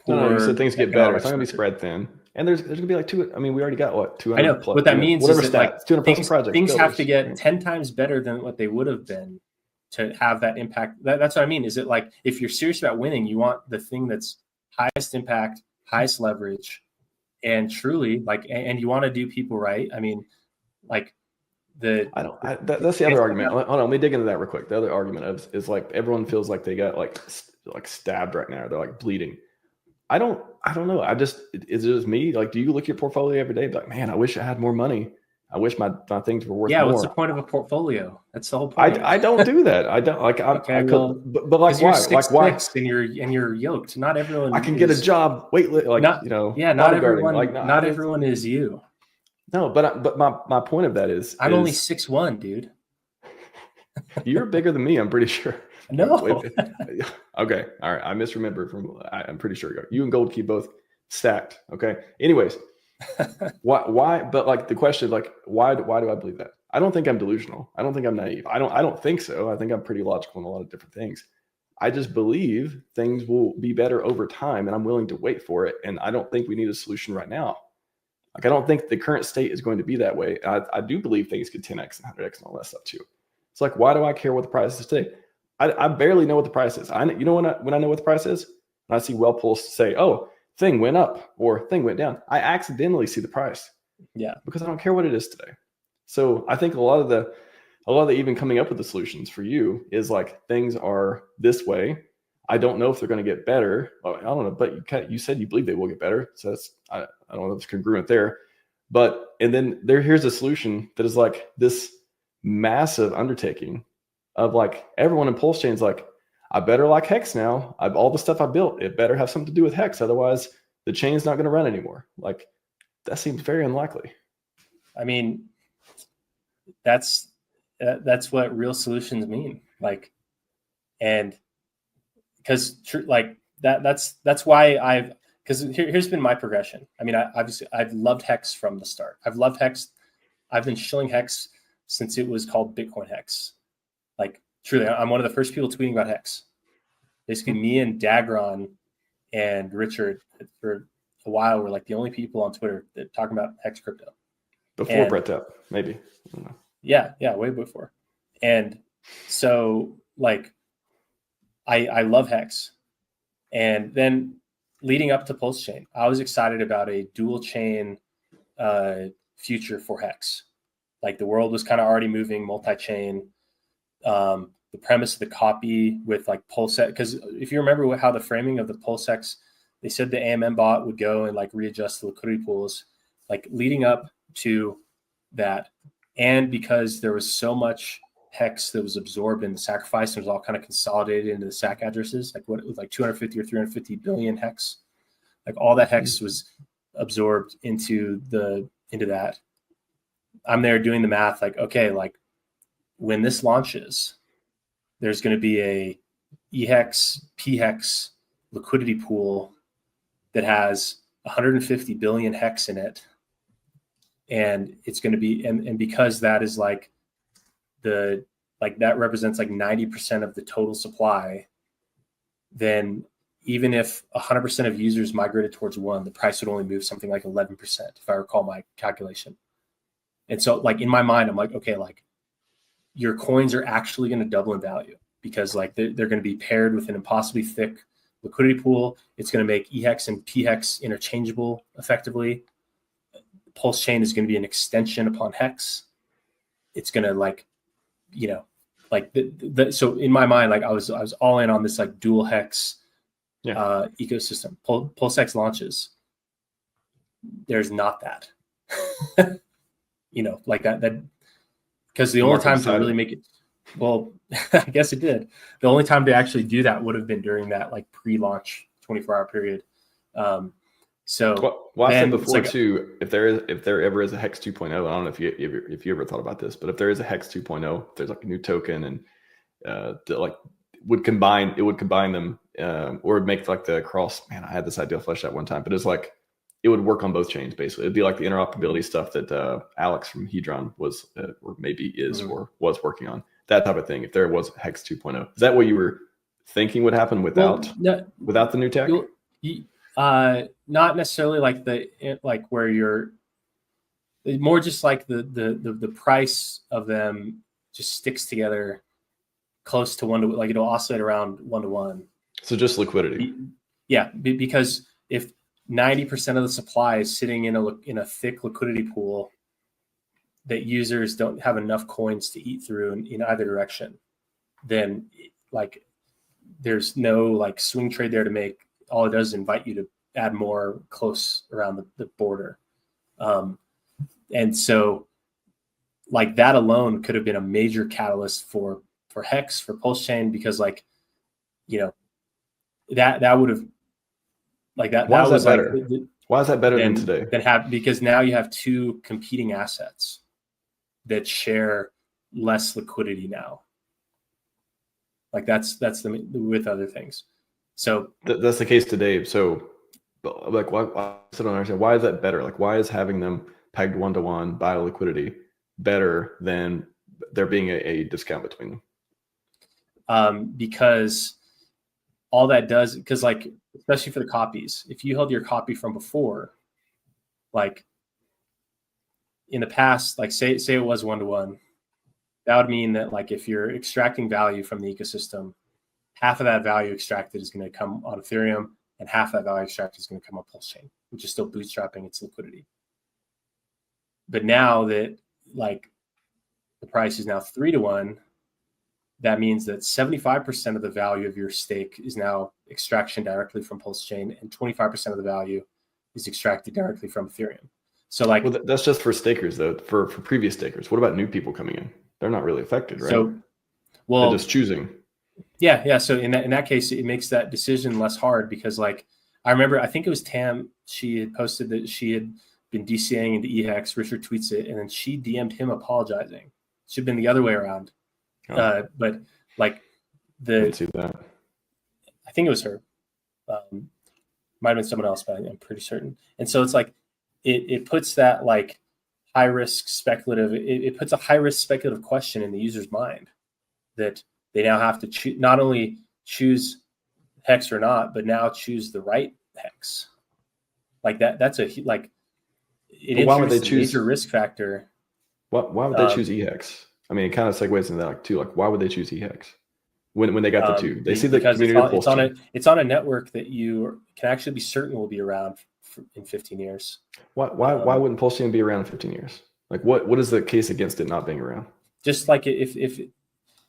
No, you said things get better. It's not gonna be spread thin. And there's gonna be like we already got what, 200 I know plus. what that means whatever is that stats, like 200 plus projects. Things builders, have to get right? 10 times better than what they would have been to have that impact. That's what I mean. Is it like, if you're serious about winning, you want the thing that's highest impact, highest leverage, and truly like, and you want to do people right. I mean, like that's the other argument. Hold on, let me dig into that real quick. The other argument is like everyone feels like they got like stabbed right now. They're like bleeding. I don't know. Is it just me? Like, do you look at your portfolio every day and be like, man, I wish I had more money. I wish my things were worth more. What's the point of a portfolio? That's the whole point. I don't do that. I don't like. But like, why? Like, why? And you're yoked. Not everyone. I can get a job. Not everyone. Like, not everyone is you. No, but my point of that is I'm only 6'1", dude. You're bigger than me. I'm pretty sure. No. Okay. All right. I misremembered I'm pretty sure you and Gold Key both stacked. Okay. Anyways, why? But like the question is like, why do I believe that? I don't think I'm delusional. I don't think I'm naive. I don't think so. I think I'm pretty logical in a lot of different things. I just believe things will be better over time, and I'm willing to wait for it. And I don't think we need a solution right now. Like, I don't think the current state is going to be that way. I do believe things could 10x and 100x and all that stuff too. It's like, why do I care what the price is today? I barely know what the price is. When I know what the price is, and I see Pulse say, "Oh, thing went up" or "thing went down," I accidentally see the price. Yeah, because I don't care what it is today. So I think a lot of the even coming up with the solutions for you is like, things are this way. I don't know if they're going to get better. Well, I don't know, but you said you believe they will get better. So I don't know if it's congruent there. But and then here's a solution that is like this massive undertaking of like everyone in PulseChain is like, I better like Hex now. All the stuff I built, it better have something to do with Hex. Otherwise, the chain's not going to run anymore. Like, that seems very unlikely. I mean, that's what real solutions mean. Like, and because like that's why because here's been my progression. I mean, I've loved Hex from the start. I've loved Hex. I've been shilling Hex since it was called Bitcoin Hex. Like, truly, I'm one of the first people tweeting about Hex. Basically, me and Dagron and Richard for a while were like the only people on Twitter that talking about Hex crypto. Before Brett up, maybe. I don't know. Yeah, way before. And so like I love Hex. And then leading up to PulseChain, I was excited about a dual chain future for Hex. Like, the world was kind of already moving multi-chain. The premise of the copy with like PulseX, because if you remember how the framing of the PulseX, they said the AMM bot would go and like readjust the liquidity pools, like leading up to that. And because there was so much Hex that was absorbed in the sacrifice, and it was all kind of consolidated into the SAC addresses, like what it was, like 250 or 350 billion Hex, like all that Hex was absorbed into that. I'm there doing the math, like, okay, like when this launches, there's going to be a EHEX, PHEX liquidity pool that has 150 billion Hex in it. And it's going to be, and because that is like that represents like 90% of the total supply, then even if 100% of users migrated towards one, the price would only move something like 11%, if I recall my calculation. And so like in my mind, I'm like, okay, like your coins are actually going to double in value, because like they're going to be paired with an impossibly thick liquidity pool. It's going to make EHEX and PHEX interchangeable effectively. PulseChain is going to be an extension upon Hex. It's going to like, like so in my mind, like I was all in on this like dual Hex ecosystem. PulseX launches. There's not that, like that because the only time to really make it, well, I guess it did. The only time to actually do that would have been during that like pre-launch 24-hour period. So well, I said then it's before like, too, if there ever is a Hex 2.0, I don't know if you ever thought about this, but if there is a Hex 2.0, if there's like a new token and it would combine them, or it'd make like the cross. Man, I had this idea fleshed out one time, but it's like it would work on both chains basically. It'd be like the interoperability stuff that Alex from Hedron was, or maybe is, or was working on, that type of thing. If there was Hex 2.0, is that what you were thinking would happen without the new tech? Not necessarily like where you're more just like the price of them just sticks together close to one to, like it'll oscillate around 1-to-1. So just liquidity. Yeah, because if 90% of the supply is sitting in a thick liquidity pool that users don't have enough coins to eat through in either direction, then like there's no like swing trade there to make. All it does is invite you to add more close around the border. And so like that alone could have been a major catalyst for Hex, for PulseChain, because like, you know, that would have like that. Why that is was that like better? Why is that better than today? Because now you have two competing assets that share less liquidity now. Like that's with other things. So that's the case today. So like, why? I still don't understand. Why is that better? Like, why is having them pegged 1-to-1 by liquidity better than there being a discount between them? Because all that does, because like, especially for the copies, if you held your copy from before, like in the past, like say it was 1-to-1, that would mean that like if you're extracting value from the ecosystem, half of that value extracted is going to come on Ethereum, and half of that value extracted is going to come on PulseChain, which is still bootstrapping its liquidity. But now that like the price is now 3-to-1, that means that 75% of the value of your stake is now extraction directly from PulseChain, and 25% of the value is extracted directly from Ethereum. So like, well, that's just for stakers though. For previous stakers, what about new people coming in? They're not really affected, right? So, well, they're just choosing. Yeah. So in that case, it makes that decision less hard, because like I remember, I think it was Tam. She had posted that she had been DCAing into EHEX. Richard tweets it, and then she DM'd him apologizing. Should have been the other way around. Oh. But like Didn't see that. I think it was her. Might have been someone else, but I'm pretty certain. And so it's like it puts that like high risk speculative. It puts a high risk speculative question in the user's mind that they now have to not only choose Hex or not, but now choose the right Hex. Like that's a like. Why would they choose major risk factor? Why would they choose EHEX? I mean, it kind of segues into that like too. Like, why would they choose EHEX when they got the two? They see the community. It's on a network that you can actually be certain will be around in 15 years. Why wouldn't PulseChain be around in 15 years? Like, what is the case against it not being around? Just like if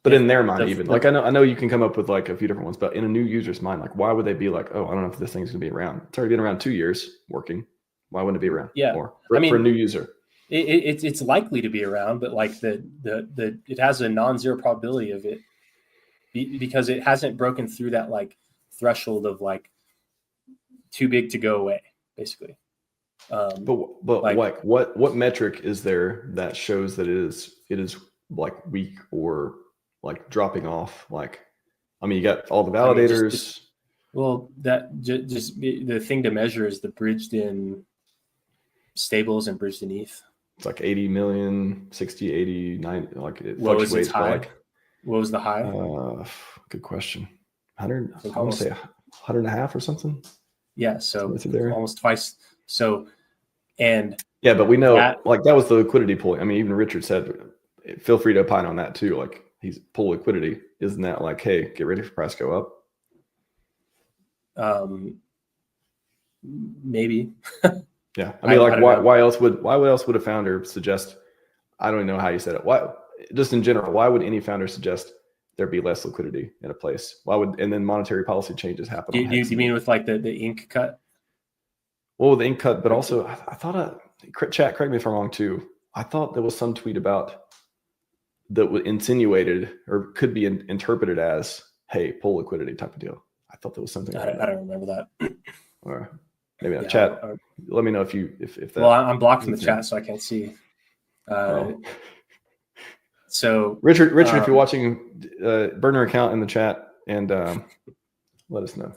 but in their mind, even like I know you can come up with like a few different ones, but in a new user's mind, like why would they be like, oh, I don't know if this thing's gonna be around. It's already been around 2 years working. Why wouldn't it be around? Yeah, more for a new user? It's likely to be around, but like it has a non-zero probability of it because it hasn't broken through that like threshold of like too big to go away, basically. But like what metric is there that shows that it is like weak or like dropping off? Like, I mean, you got all the validators. That just the thing to measure is the bridged in stables and bridged in ETH. It's like 80 million, 60, 80, 90. Like it fluctuates. Like, what was the high? Good question. 100. I want to say 100.5 or something. Yeah, so almost twice. So, and yeah, but we know like that was the liquidity pool. I mean, even Richard said, feel free to opine on that too. Like he's pull liquidity. Isn't that like, hey, get ready for price go up? Maybe. Yeah, I mean, like, why else would a founder suggest? I don't even know how you said it. Why, just in general, why would any founder suggest there be less liquidity in a place? Why would, and then monetary policy changes happen? Do you mean with like the ink cut? Well, the ink cut, but also I thought chat. Correct me if I'm wrong too. I thought there was some tweet about that insinuated or could be interpreted as, hey, pull liquidity type of deal. I thought there was something. I don't remember that. All right. maybe in the Yeah, chat. Let me know if that. Well, I'm blocked from the chat, so I can't see. So Richard, if you're watching, burn your account in the chat and let us know.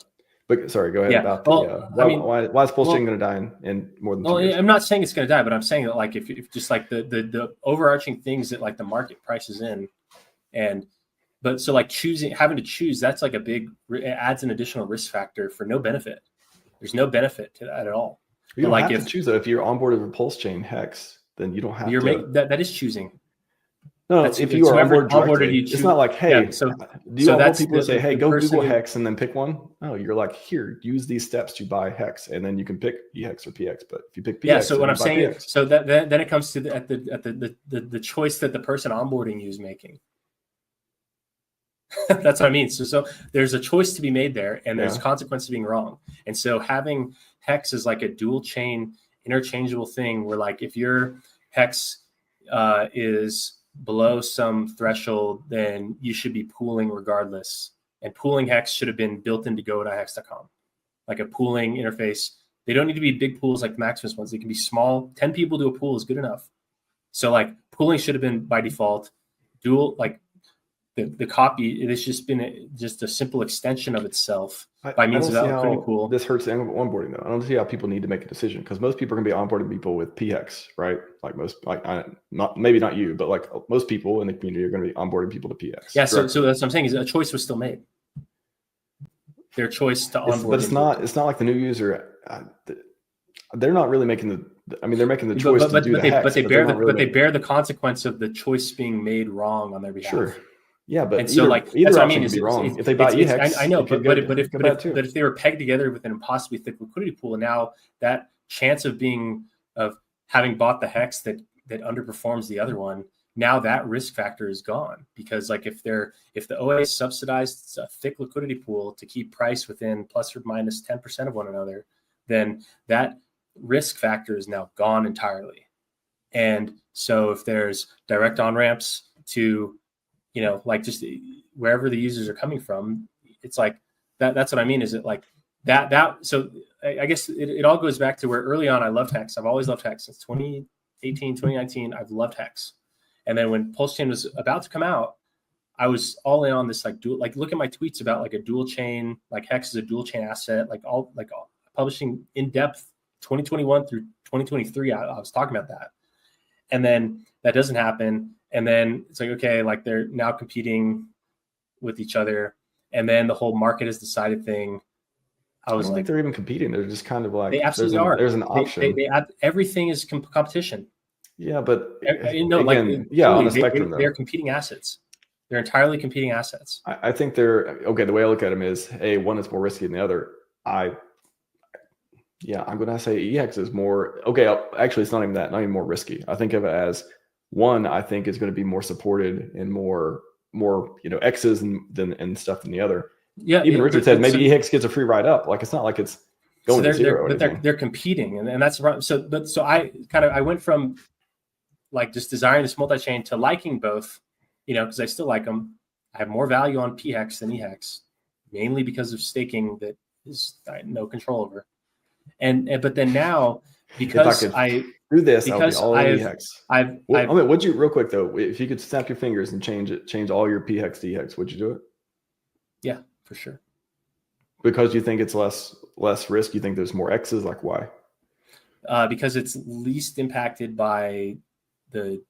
But sorry, go ahead about why is PulseChain going to die in more than 2 years? I'm not saying it's going to die, but I'm saying that like if just like the overarching things that like the market prices in, but so like having to choose, that's like it adds an additional risk factor for no benefit. There's no benefit to that at all. You don't have to choose though. If you're onboarded with PulseChain HEX, then you don't have to. That is choosing. No, if you are onboarded directly, it's not like, hey, do you want people to say, hey, go Google HEX and then pick one? No, you're like, here, use these steps to buy HEX, and then you can pick EHEX or PX. But if you pick PX, so what I'm saying, so then it comes to the choice that the person onboarding you is making. That's what I mean. So there's a choice to be made there, and there's consequences of being wrong. And so having HEX is like a dual chain, interchangeable thing where like if your HEX is below some threshold, then you should be pooling regardless. And pooling HEX should have been built into go.hex.com, like a pooling interface. They don't need to be big pools like the Maximus ones. They can be small. 10 people to a pool is good enough. So like pooling should have been by default. Dual, like the copy, it has just been just a simple extension of itself by means of that liquidity pool. This hurts the onboarding though. I don't see how people need to make a decision because most people are going to be onboarding people with PX, right? Like maybe not you, but like most people in the community are going to be onboarding people to PX. Yeah. So that's what I'm saying is a choice was still made. Their choice to onboard. But it's not like the new user. They're not really making they're making the choice to do the HEX, but they bear the consequence of the choice being made wrong on their behalf. Sure. Yeah, but and so like either that's what I option mean. could be wrong. If they buy EHEX, I know, but if they were pegged together with an impossibly thick liquidity pool, and now that chance of having bought the HEX that underperforms the other one, now that risk factor is gone because like if the OA subsidized a thick liquidity pool to keep price within plus or minus 10% of one another, then that risk factor is now gone entirely. And so if there's direct on ramps to like just wherever the users are coming from, it's like that's what I mean. Is it like that? So I guess it all goes back to where early on I loved HEX. I've always loved HEX since 2018, 2019. I've loved HEX. And then when PulseChain was about to come out, I was all in on this like dual, like look at my tweets about like a dual chain, like HEX is a dual chain asset, like all publishing in depth 2021 through 2023. I was talking about that. And then that doesn't happen. And then it's like, okay, like they're now competing with each other. And then the whole market has decided thing. I don't think they're even competing. They're just kind of like, they absolutely are. There's an option. They everything is competition. Yeah, but again, on the spectrum, they're competing assets. They're entirely competing assets. I think they're, okay, the way I look at them is, hey, one is more risky than the other. I'm going to say EX is more, okay, actually, it's not even that, not even more risky. I think of it as one, I think is going to be more supported and more X's and stuff than the other. Yeah. Even Richard said maybe EX gets a free ride up. Like, it's not like it's going to zero. But they're competing. And that's right. So I went from like just desiring this multi-chain to liking both, because I still like them. I have more value on PHEX than EHEX, mainly because of staking that is I have no control over. But then now, because I do this, because would you real quick though, if you could snap your fingers and change all your PHEX to EHEX, would you do it? Yeah, for sure. Because you think it's less risk. You think there's more X's. Like why? Because it's least impacted by the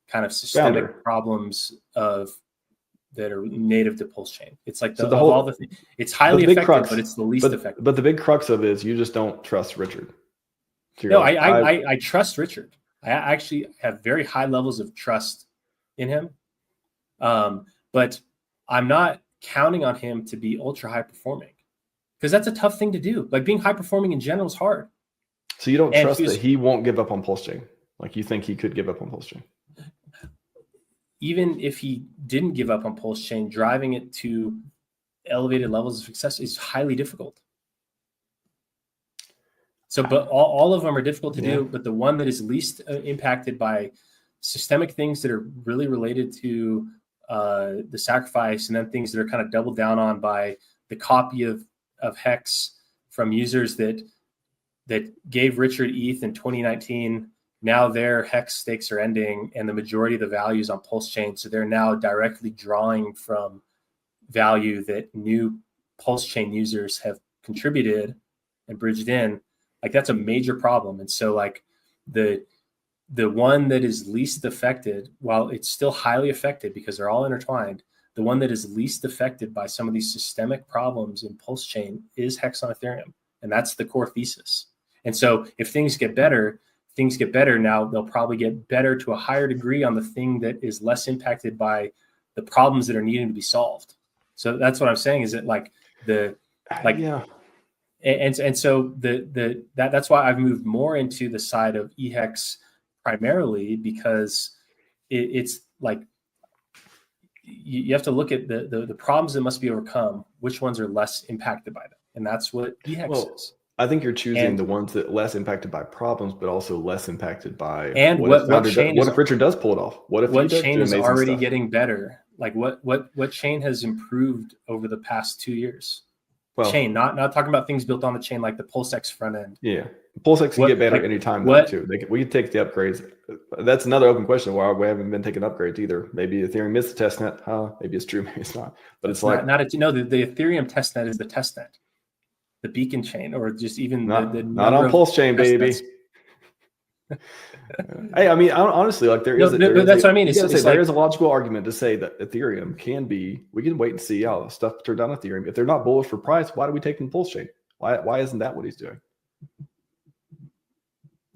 kind of systemic problems that are native to PulseChain. It's like it's highly effective, but it's the least effective. But the big crux of it is you just don't trust Richard. No, I trust Richard. I actually have very high levels of trust in him. But I'm not counting on him to be ultra high performing because that's a tough thing to do. Like being high performing in general is hard. So you don't trust that he won't give up on PulseChain? Like you think he could give up on PulseChain? Even if he didn't give up on PulseChain, driving it to elevated levels of success is highly difficult. So, but all of them are difficult to do, but the one that is least impacted by systemic things that are really related to the sacrifice, and then things that are kind of doubled down on by the copy of HEX from users that that gave Richard ETH in 2019. Now their hex stakes are ending, and the majority of the value is on PulseChain. So they're now directly drawing from value that new PulseChain users have contributed and bridged in. Like, that's a major problem. And so like the one that is least affected, while it's still highly affected because they're all intertwined, the one that is least affected by some of these systemic problems in PulseChain is Hex on Ethereum. And that's the core thesis. And so if things get better now, they'll probably get better to a higher degree on the thing that is less impacted by the problems that are needing to be solved. So that's what I'm saying, is that Yeah. And so that's why I've moved more into the side of EHEX primarily, because it's like you have to look at the problems that must be overcome, which ones are less impacted by them. And that's what EHEX is. I think you're choosing the ones that less impacted by problems, but also less impacted by and what if Richard does pull it off? What chain is already getting better? Like what chain has improved over the past 2 years? Well, chain, not talking about things built on the chain like the PulseX front end. Yeah, PulseX can get better anytime too. We can take the upgrades. That's another open question. Why we haven't been taking upgrades either? Maybe Ethereum is the testnet. Maybe it's true. Maybe it's not. But it's like the Ethereum testnet is the testnet. The beacon chain, or just even the not on PulseChain, baby. Hey, I mean, honestly, like that's what I mean. There is a logical argument to say that Ethereum we can wait and see how stuff turns down Ethereum. If they're not bullish for price, why do we take them PulseChain? Why isn't that what he's doing?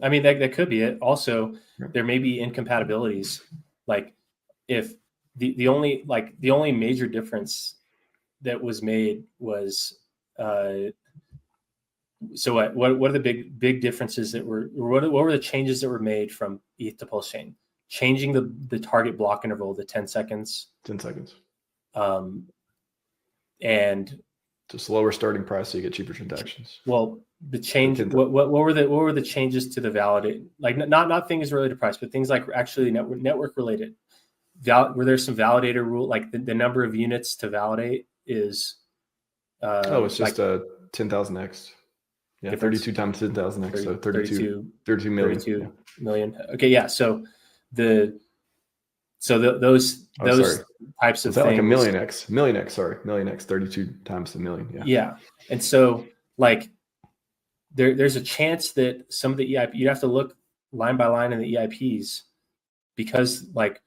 I mean, that could be it. Also, there may be incompatibilities. Like, if the only major difference that was made was so what are the big differences that what were the changes that were made from ETH to PulseChain? Changing the target block interval to 10 seconds. 10 seconds. And just lower starting price so you get cheaper transactions. Well, the change. What were the changes to the validate? Like, not things related to price, but things like actually network related. Were there some validator rule, like the number of units to validate is? It's just a 10,000x. Yeah, difference. 32 times 10,000x, so 32 million. 32 million. Okay, yeah. So those types of things. Like a million x, 32 times a million. Yeah. Yeah, and so like there's a chance that some of the EIP, you'd have to look line by line in the EIPs, because like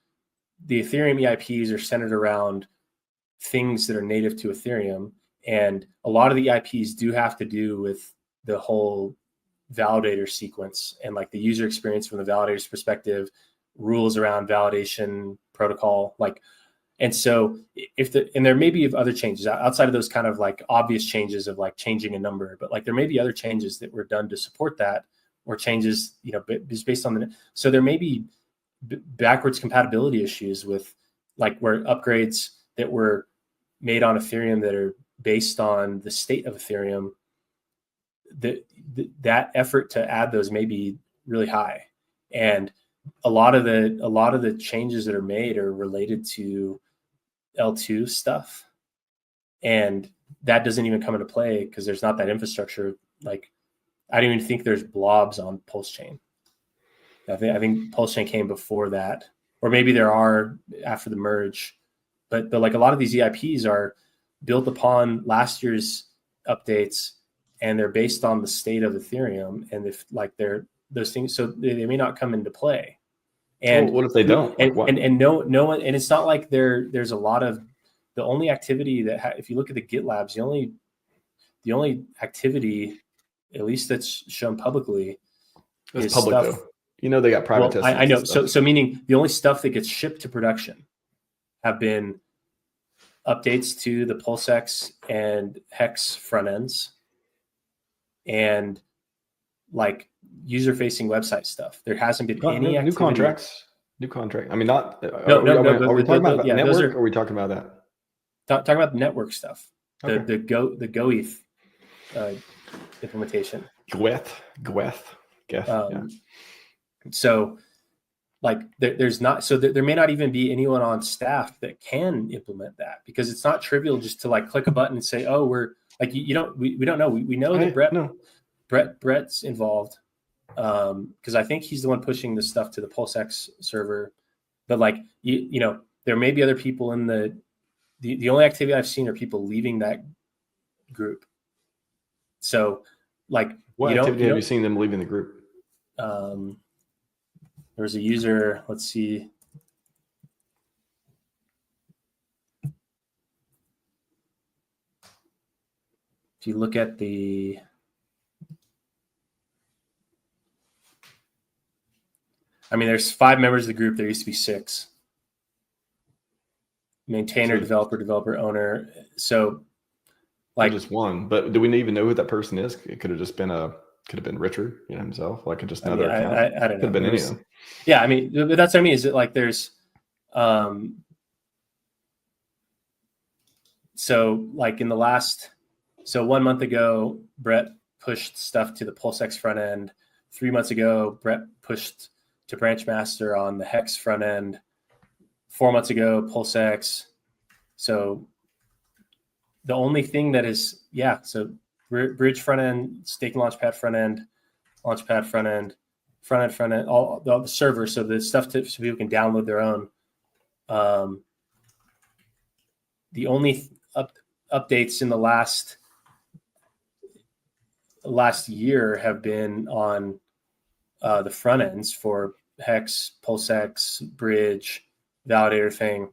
the Ethereum EIPs are centered around things that are native to Ethereum, and a lot of the EIPs do have to do with the whole validator sequence and like the user experience from the validator's perspective, rules around validation protocol, like, and so and there may be other changes outside of those kind of like obvious changes of like changing a number, but like there may be other changes that were done to support that, or changes, just based on so there may be backwards compatibility issues with like where upgrades that were made on Ethereum that are based on the state of Ethereum, that effort to add those may be really high, and a lot of the changes that are made are related to L2 stuff, and that doesn't even come into play because there's not that infrastructure. Like, I don't even think there's blobs on PulseChain. I think PulseChain came before that, or maybe there are after the merge, but like a lot of these EIPs are built upon last year's updates, and they're based on the state of Ethereum, and if like they're those things, so they may not come into play. And what if they don't? And no one, and it's not like there's a lot of the only activity that if you look at the GitLabs, the only activity, at least that's shown publicly, is public stuff, though. They got private testing. I know. So meaning the only stuff that gets shipped to production have been updates to the PulseX and Hex front ends, and like user-facing website stuff. There hasn't been any new contracts. I mean, not. Are we talking about network? Or are we talking about that? Talking about the network stuff. Okay. The GoETH implementation. GoETH. Yeah. So, like, there's not. So there may not even be anyone on staff that can implement that, because it's not trivial just to like click a button and say, "Oh, we're like we don't know. We know that Brett." No. Brett's involved because I think he's the one pushing this stuff to the PulseX server. But like you know, there may be other people in the only activity I've seen are people leaving that group. So like what activity have you seen them leaving the group? There's a user. Let's see. If you look at there's 5 members of the group. There used to be 6. Maintainer, developer, owner. So, like just one. But do we even know who that person is? It could have just been Richard, himself, like just another account. I don't know. Could have been any of them. Yeah, but that's what I mean. Is it like there's, so like in the last. So 1 month ago, Brett pushed stuff to the PulseX front end. 3 months ago, Brett pushed to Branch Master on the HEX front end. 4 months ago, PulseX. So the only thing that is, so Bridge front end, staking launchpad front end, all the servers. So the stuff so people can download their own. The only updates in the last year have been on the front ends for HEX, PulseX, Bridge, validator thing.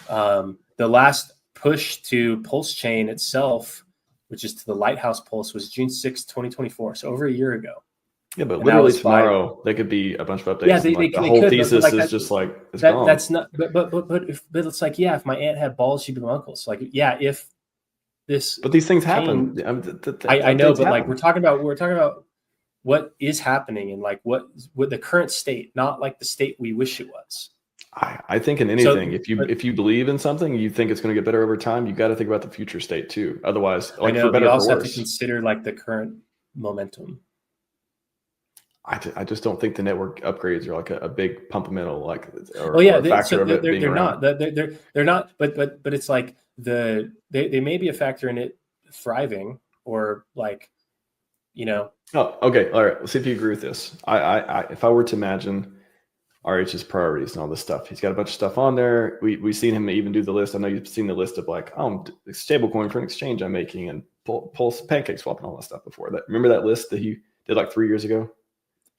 The last push to PulseChain itself, which is to the Lighthouse Pulse, was June 6, 2024. So over a year ago. Yeah, but literally tomorrow they could be a bunch of updates. Yeah, the whole thesis is just like it's gone. That's not. But it's like, if my aunt had balls, she'd be my uncle. So like, if this. But these things happen. I know, but like we're talking about what is happening and like what the current state, not like the state we wish it was. I think in anything, if you believe in something, you think it's going to get better over time. You got to think about the future state too. Otherwise, like for better or for worse, you also have to consider like the current momentum. I just don't think the network upgrades are like a big pumpamental like. They're not. They're not. But it's like they may be a factor in it thriving or like, Oh, okay, all right. Let's see if you agree with this. I if I were to imagine RH's priorities and all this stuff, he's got a bunch of stuff on there. We've seen him even do the list. I know you've seen the list of like, stablecoin for an exchange I'm making and Pulse pancake swap and all that stuff before that. Remember that list that he did like 3 years ago?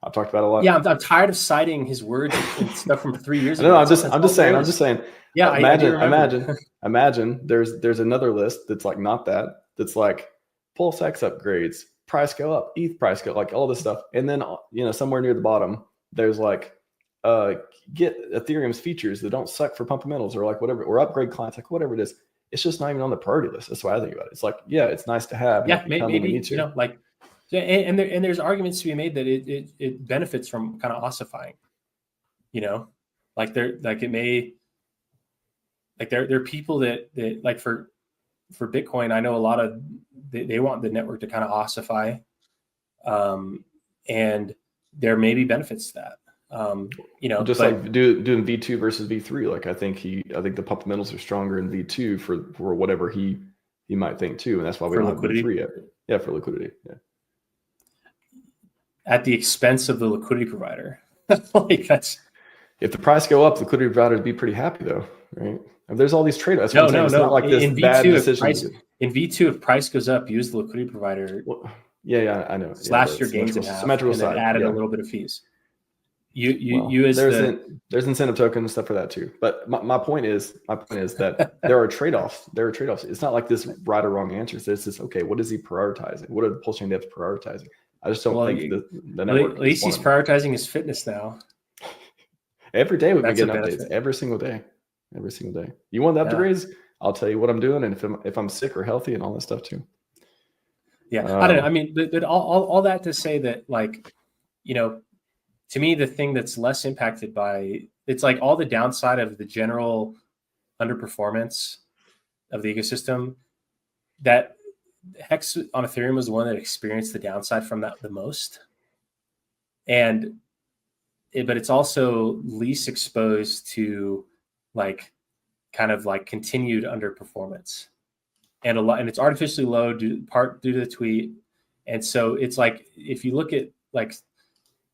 I've talked about a lot. Yeah, I'm tired of citing his words and stuff from 3 years ago. No, I'm just saying. Yeah, imagine there's another list that's like not that. That's like PulseX upgrades, price go up, ETH price go, like all this stuff, and then somewhere near the bottom there's like get Ethereum's features that don't suck for fundamentals or like whatever, or upgrade clients, like whatever it is. It's just not even on the priority list. That's why I think about it. It's like, it's nice to have. Yeah, maybe like. And there's arguments to be made that it benefits from kind of ossifying, like there are people that like for Bitcoin, I know a lot of they want the network to kind of ossify, and there may be benefits to that, just like doing V2 versus V3. Like I think the fundamentals are stronger in V2 for whatever he might think too, and that's why we don't have V3 yet. Yeah, for liquidity. Yeah. At the expense of the liquidity provider. Like that's if the price go up, the liquidity provider would be pretty happy though, right? If there's all these trade-offs. No. It's not like this bad decision. In V2, if price goes up, use the liquidity provider. Well, yeah, I know. Slash your gains in half, and then added a little bit of fees. There's incentive tokens and stuff for that too. But my point is that there are trade-offs. It's not like this right or wrong answer. So it's just, okay, what is he prioritizing? What are the PulseChain devs prioritizing? I just don't think the network. At least he's prioritizing his fitness now. Every day we've been getting updates. Every single day. You want the upgrades? I'll tell you what I'm doing, and if I'm sick or healthy, and all that stuff too. Yeah, I don't know. I mean, but all that to say that, like, to me, the thing that's less impacted by it's like all the downside of the general underperformance of the ecosystem. That Hex on Ethereum was the one that experienced the downside from that the most, but it's also least exposed to like kind of like continued underperformance, and it's artificially low due to the tweet, And so it's like, if you look at like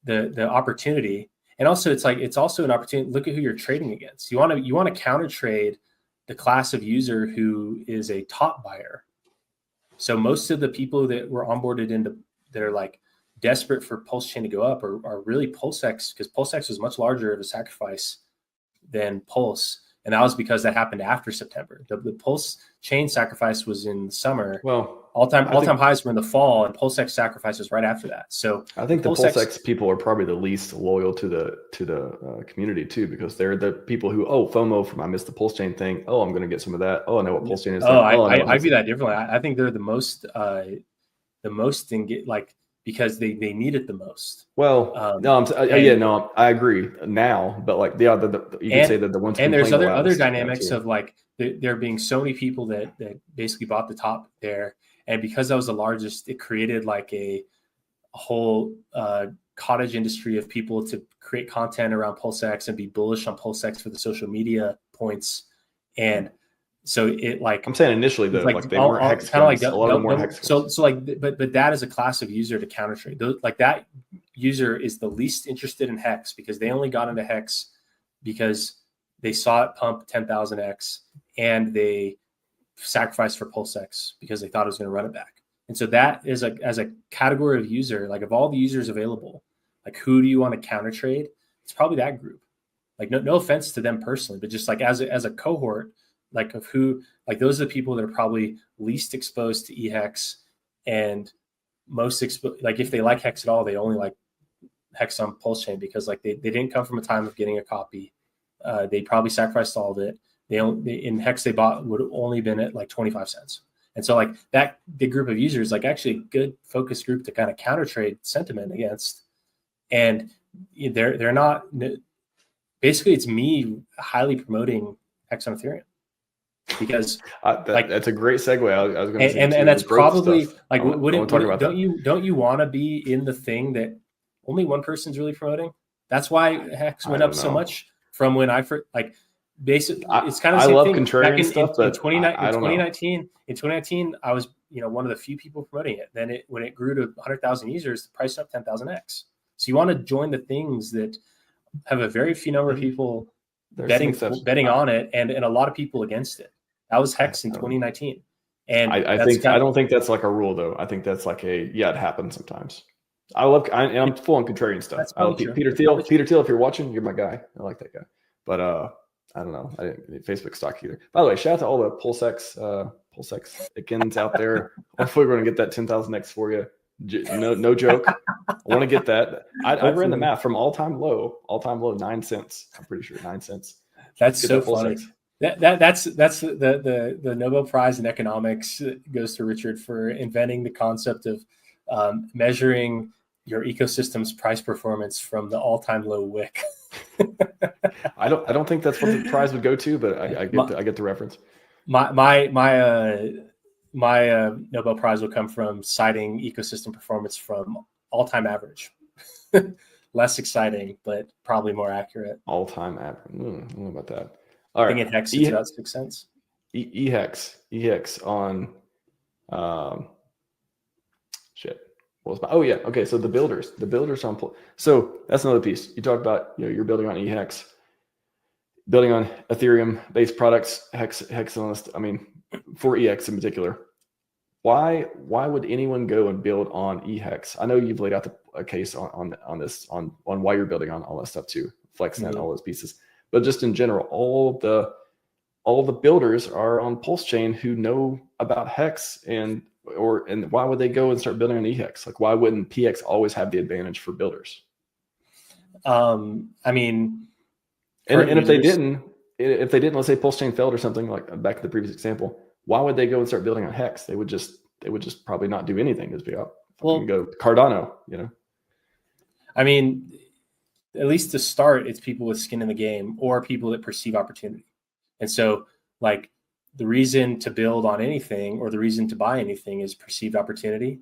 the opportunity, and also it's also an opportunity. Look at who you're trading against. You want to counter trade the class of user who is a top buyer. So most of the people that were onboarded into that are like desperate for PulseChain to go up are really PulseX, because PulseX was much larger of a sacrifice than Pulse. And that was because that happened after September. The PulseChain sacrifice was in the summer. Well, all-time highs were in the fall, and PulseX sacrifice was right after that. So I think the PulseX people are probably the least loyal to the community too, because they're the people who, FOMO I missed the PulseChain thing. Oh, I'm going to get some of that. Oh, I know what PulseChain is. I view that differently. I think they're the most because they need it the most. Well, I agree now, but like you can say that the ones, and there's other dynamics of like there being so many people that basically bought the top there, and because that was the largest, it created like a whole cottage industry of people to create content around PulseX and be bullish on PulseX for the social media points. And so it like, I'm saying initially though, like they weren't hex guns. A lot of them weren't hex guns. So like, but that is a class of user to counter trade. Like that user is the least interested in hex, because they only got into hex because they saw it pump 10,000x and they sacrificed for PulseX because they thought it was going to run it back. And so that is as a category of user, like of all the users available, like who do you want to counter trade? It's probably that group. Like no offense to them personally, but just like as a cohort, like of who, like those are the people that are probably least exposed to eHex and most exposed. Like if they like hex at all, they only like hex on PulseChain because like they didn't come from a time of getting a copy. They probably sacrificed all of it. In hex they bought would have only been at like 25 cents. And so like that big group of users, like actually a good focus group to kind of counter trade sentiment against. And they're not, basically it's me highly promoting hex on Ethereum. Because that's a great segue. I was going to say, and that's probably stuff. Like, don't you want to be in the thing that only one person's really promoting? That's why hex went up so much from when I first, like, basically it's kind of the same thing. Contrarian stuff, but in 2019, I was one of the few people promoting it. Then when it grew to 100,000 users, the price up 10,000x. So you want to join the things that have a very few number of people betting on it, and a lot of people against it. That was hex in 2019. And I don't think that's like a rule though. I think that's like it happens sometimes. I'm full on contrarian stuff. I love Peter Thiel. Peter Thiel, if you're watching, you're my guy. I like that guy. But I don't know. I didn't get Facebook stock either. By the way, shout out to all the PulseX Ikens out there. Hopefully we're gonna get that 10,000x for you. No joke. I want to get that. I ran the math from all-time low, 9 cents. I'm pretty sure 9 cents. That's so funny. That's the Nobel Prize in economics goes to Richard for inventing the concept of measuring your ecosystem's price performance from the all-time low wick. I don't think that's what the prize would go to, but I get the reference. My Nobel Prize will come from citing ecosystem performance from all-time average. Less exciting, but probably more accurate. All-time average. I don't know about that. All right. I think hex is about 6 cents. EHEX on shit. Okay. So the builders on. So that's another piece. You talked about, you're building on EHEX, building on Ethereum based products, hex on this. I mean, for EX in particular, why would anyone go and build on EHEX? I know you've laid out a case on this on why you're building on all that stuff too, FlexNet, all those pieces. But just in general, all the builders are on PulseChain who know about hex, and why would they go and start building on EHEX? Like, why wouldn't PX always have the advantage for builders? I mean, and if they didn't, let's say PulseChain failed or something, like back to the previous example, why would they go and start building on hex? They would just probably not do anything. Just be go Cardano, I mean, at least to start, it's people with skin in the game or people that perceive opportunity. And so like the reason to build on anything or the reason to buy anything is perceived opportunity.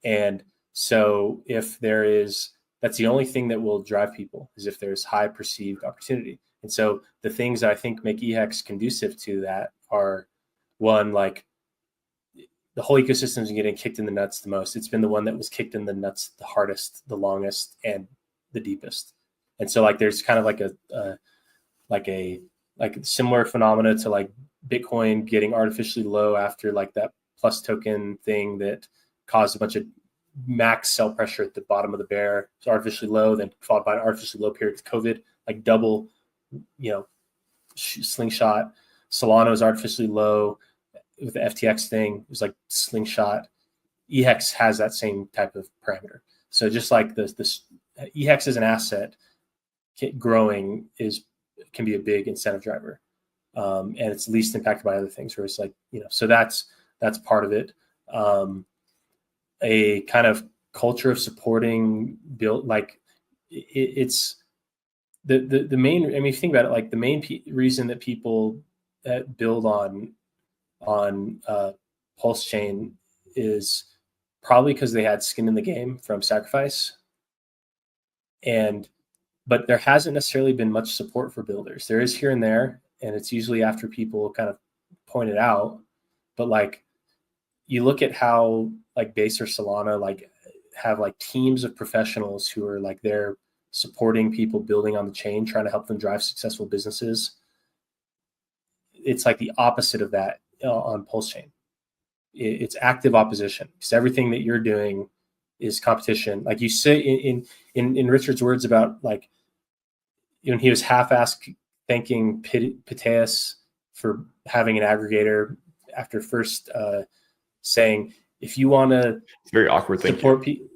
And so if that's the only thing that will drive people, is if there's high perceived opportunity. And so the things that I think make EHEX conducive to that are, one, like the whole ecosystem is getting kicked in the nuts the most. It's been the one that was kicked in the nuts the hardest, the longest, and the deepest. And so like there's kind of like a similar phenomena to like Bitcoin getting artificially low after like that plus token thing that caused a bunch of max sell pressure at the bottom of the bear. It's artificially low, then followed by an artificially low period with COVID, like double, slingshot. Solana was artificially low with the FTX thing. It was like slingshot. EHEX has that same type of parameter. So just like this EHEX as an asset growing can be a big incentive driver. And it's least impacted by other things where it's like, so that's part of it. A kind of culture of supporting build, like it's the main, I mean, if you think about it, like the main reason that people that build on PulseChain is probably because they had skin in the game from Sacrifice. But there hasn't necessarily been much support for builders. There is here and there, and it's usually after people kind of point it out. But like, you look at how like Base or Solana like have like teams of professionals who are like they're supporting people building on the chain, trying to help them drive successful businesses. It's like the opposite of that on PulseChain. It's active opposition because everything that you're doing is competition. Like you say in Richard's words about like, he was half-assed thanking Piteus for having an aggregator after first saying, if you want to, it's very awkward support people,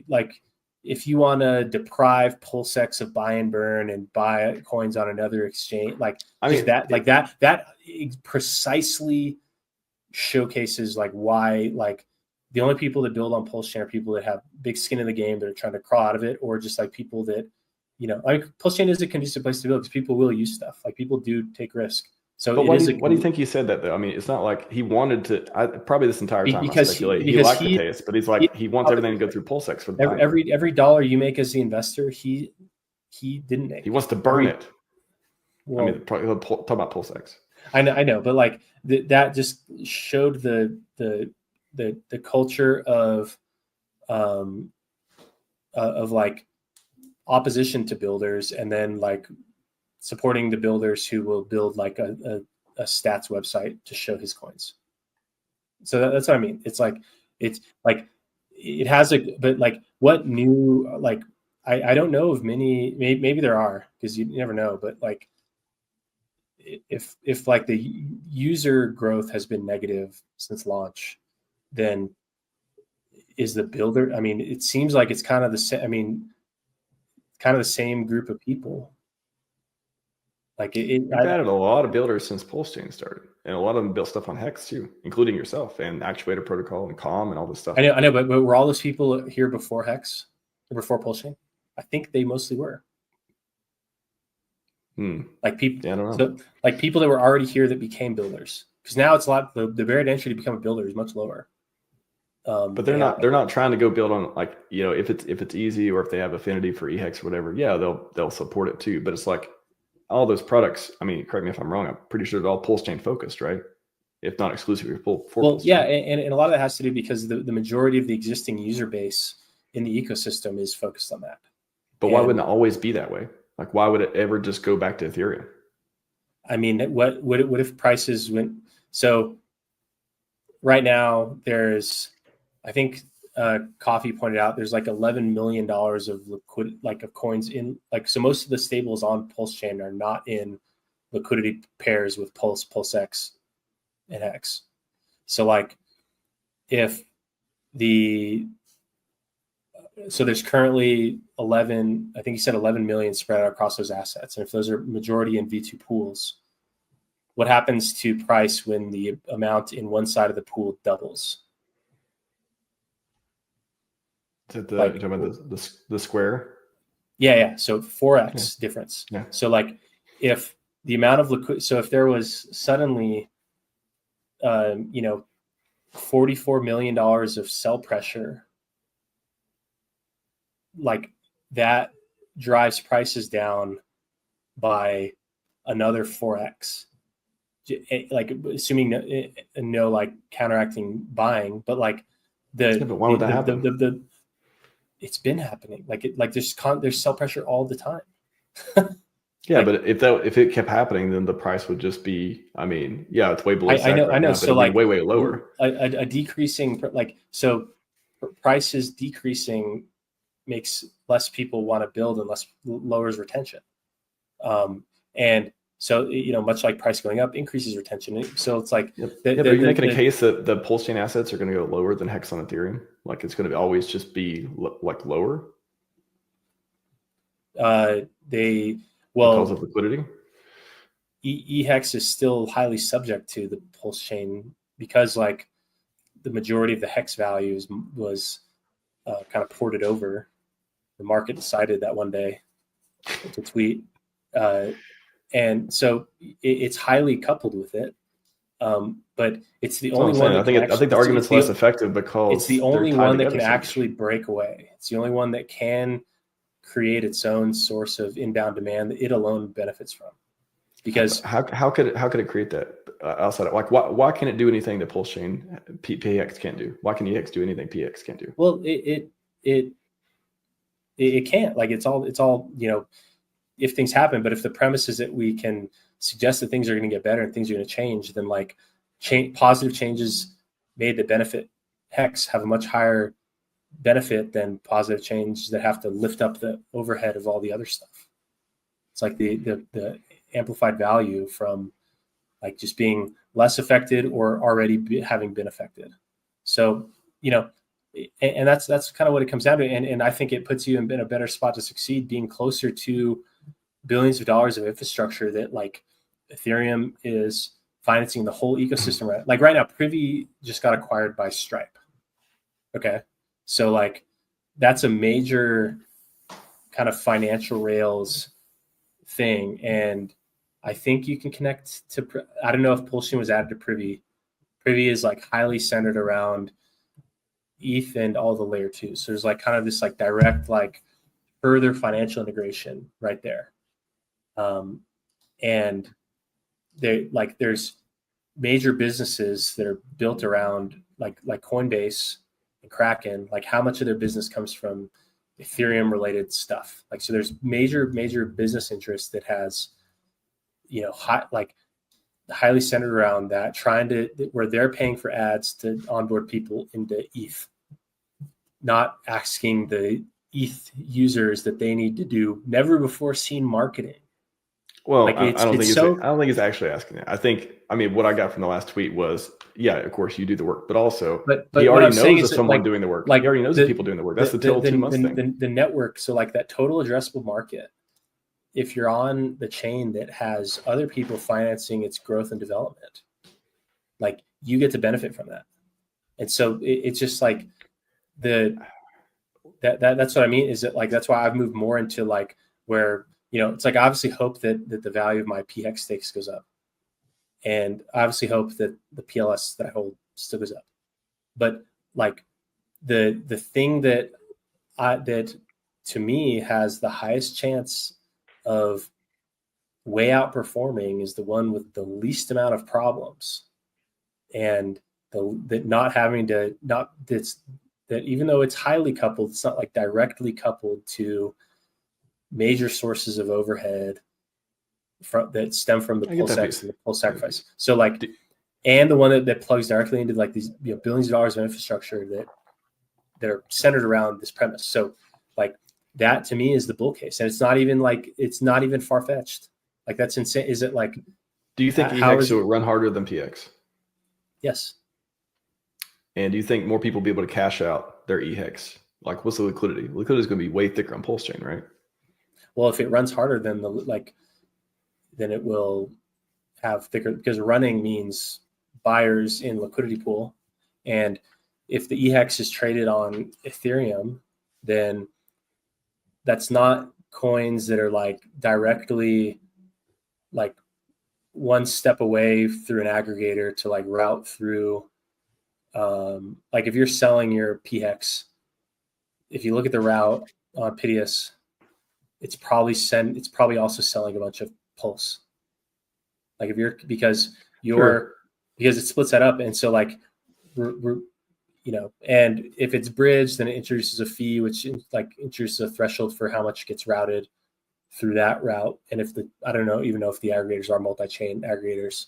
like if you want to deprive PulseX of buy and burn and buy coins on another exchange, like that precisely showcases like why like the only people that build on PulseChain are people that have big skin in the game that are trying to crawl out of it, or just like people that like PulseChain is a conducive place to build because people will use stuff. Like people do take risk. So but why do you think he said that though? I mean, it's not like he wanted to. Probably this entire time I speculate he liked the taste, but he's like he wants everything to go through PulseX for the every dollar you make as the investor, he didn't make. He wants to burn it. Well, I mean, probably talk about PulseX. I know, but like that just showed the culture of like opposition to builders, and then like supporting the builders who will build like a stats website to show his coins. So that's what I mean. It's like it has but like what new, like I don't know of many, maybe there are because you never know, but like if like the user growth has been negative since launch, then is the builder, I mean, it seems like it's kind of the same, I mean, kind of the same group of people. Like We've added a lot of builders since PulseChain started, and a lot of them built stuff on Hex too, including yourself and Actuator Protocol and Calm and all this stuff. I know, but were all those people here before Hex, or before PulseChain? I think they mostly were. Like people, I don't know. So, like people that were already here that became builders, because now it's a lot. The barrier to entry to become a builder is much lower. But they're not trying to go build on like if it's easy, or if they have affinity for EHEX or whatever. Yeah, they'll support it too. But it's like all those products. I mean, correct me if I'm wrong. I'm pretty sure they're all PulseChain focused, right? If not exclusively for well, PulseChain. Yeah, and a lot of that has to do because the majority of the existing user base in the ecosystem is focused on that. But why wouldn't it always be that way? Like, why would it ever just go back to Ethereum? I mean, what if prices went? So right now there's, I think Coffee pointed out, there's like $11 million of liquid, like of coins in, like, so most of the stables on PulseChain are not in liquidity pairs with PulseX and HEX. So like so there's currently 11, I think you said 11 million spread out across those assets. And if those are majority in V2 pools, what happens to price when the amount in one side of the pool doubles? You're talking about the square? Yeah. So 4x difference. Yeah. So like if the amount of liquid, so if there was suddenly, $44 million of sell pressure, like that drives prices down by another 4x. like assuming no like counteracting buying, but like but why would that happen? It's been happening. Like there's sell pressure all the time. Yeah, like, but if it kept happening, then the price would just be. I mean, yeah, it's way below SEC I know. now, So but like way lower. A decreasing so prices decreasing makes less people want to build and lowers retention. And so much like price going up increases retention. So it's like, but are you making a case that the PulseChain assets are going to go lower than Hex on Ethereum? Like it's going to always just be like lower? Because of liquidity. HEX is still highly subject to the PulseChain because like the majority of the HEX values was kind of ported over. The market decided that one day to tweet. And so it's highly coupled with it. But it's the only one. I think the argument's less effective because it's the only one that can actually break away. It's the only one that can create its own source of inbound demand that it alone benefits from. Because how could it create that outside of like why can't it do anything that PulseChain PX can't do? Why can EX do anything PX can't do? Well, it can't. Like it's all if things happen, but if the premise is that we can suggest that things are going to get better and things are going to change, then like positive changes made that benefit HEX have a much higher benefit than positive changes that have to lift up the overhead of all the other stuff. It's like the amplified value from like just being less affected or already having been affected. So, and that's kind of what it comes down to. And I think it puts you in a better spot to succeed, being closer to billions of dollars of infrastructure that like Ethereum is financing the whole ecosystem. Right? Like right now, Privy just got acquired by Stripe. Okay. So like that's a major kind of financial rails thing. And I think you can connect to, I don't know if PulseChain was added to Privy. Privy is like highly centered around ETH and all the layer 2. So there's like kind of this like direct, like further financial integration right there. And there's major businesses that are built around like Coinbase and Kraken, like how much of their business comes from Ethereum related stuff. Like, so there's major business interest that has, highly centered around that, where they're paying for ads to onboard people into ETH, not asking the ETH users that they need to do never before seen marketing. Well, like I don't think it's actually asking that. I mean, what I got from the last tweet was, yeah, of course you do the work, but also but he already knows of someone doing the work. Like he already knows the people doing the work. That's the 2 months thing. The network. So like that total addressable market, if you're on the chain that has other people financing its growth and development, like you get to benefit from that. And so it's just like that's what I mean, is that like, that's why I've moved more into like where, it's like I obviously hope that the value of my PX stakes goes up. And I obviously hope that the PLS that I hold still goes up. But like the thing that to me has the highest chance of way outperforming is the one with the least amount of problems. And that even though it's highly coupled, it's not like directly coupled to major sources of overhead that stem from the PulseX and the Pulse sacrifice. So like, and the one that plugs directly into like these billions of dollars of infrastructure that are centered around this premise. So like that to me is the bull case, and it's not even far fetched. Like that's insane. Is it like? Do you think EHEX will run harder than PX? Yes. And do you think more people will be able to cash out their EHEX? Like, what's the liquidity? Liquidity is going to be way thicker on PulseChain, right? Well, if it runs harder than then it will have thicker, because running means buyers in liquidity pool. And if the EHEX is traded on Ethereum, then that's not coins that are like directly like one step away through an aggregator to like route through. Like if you're selling your PHEX, if you look at the route on Pitius, it's probably also selling a bunch of Pulse. Like because because it splits that up. And so like, and if it's bridged, then it introduces a fee, which like introduces a threshold for how much gets routed through that route. And if I don't know, even know if the aggregators are multi-chain aggregators.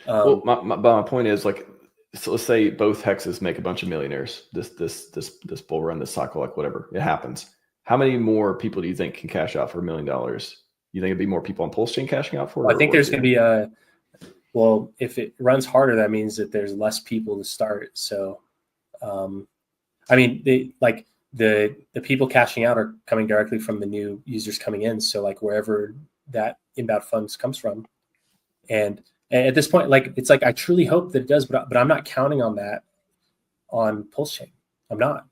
Well, my point is like, so let's say both hexes make a bunch of millionaires. This bull run, this cycle, like whatever, it happens. How many more people do you think can cash out for $1 million? You think it'd be more people on PulseChain cashing out for it? Well, I think there's going to be well, if it runs harder, that means that there's less people to start. So, I mean, the people cashing out are coming directly from the new users coming in. So like wherever that inbound funds comes from, and at this point, like it's like I truly hope that it does, but I'm not counting on that on PulseChain. I'm not.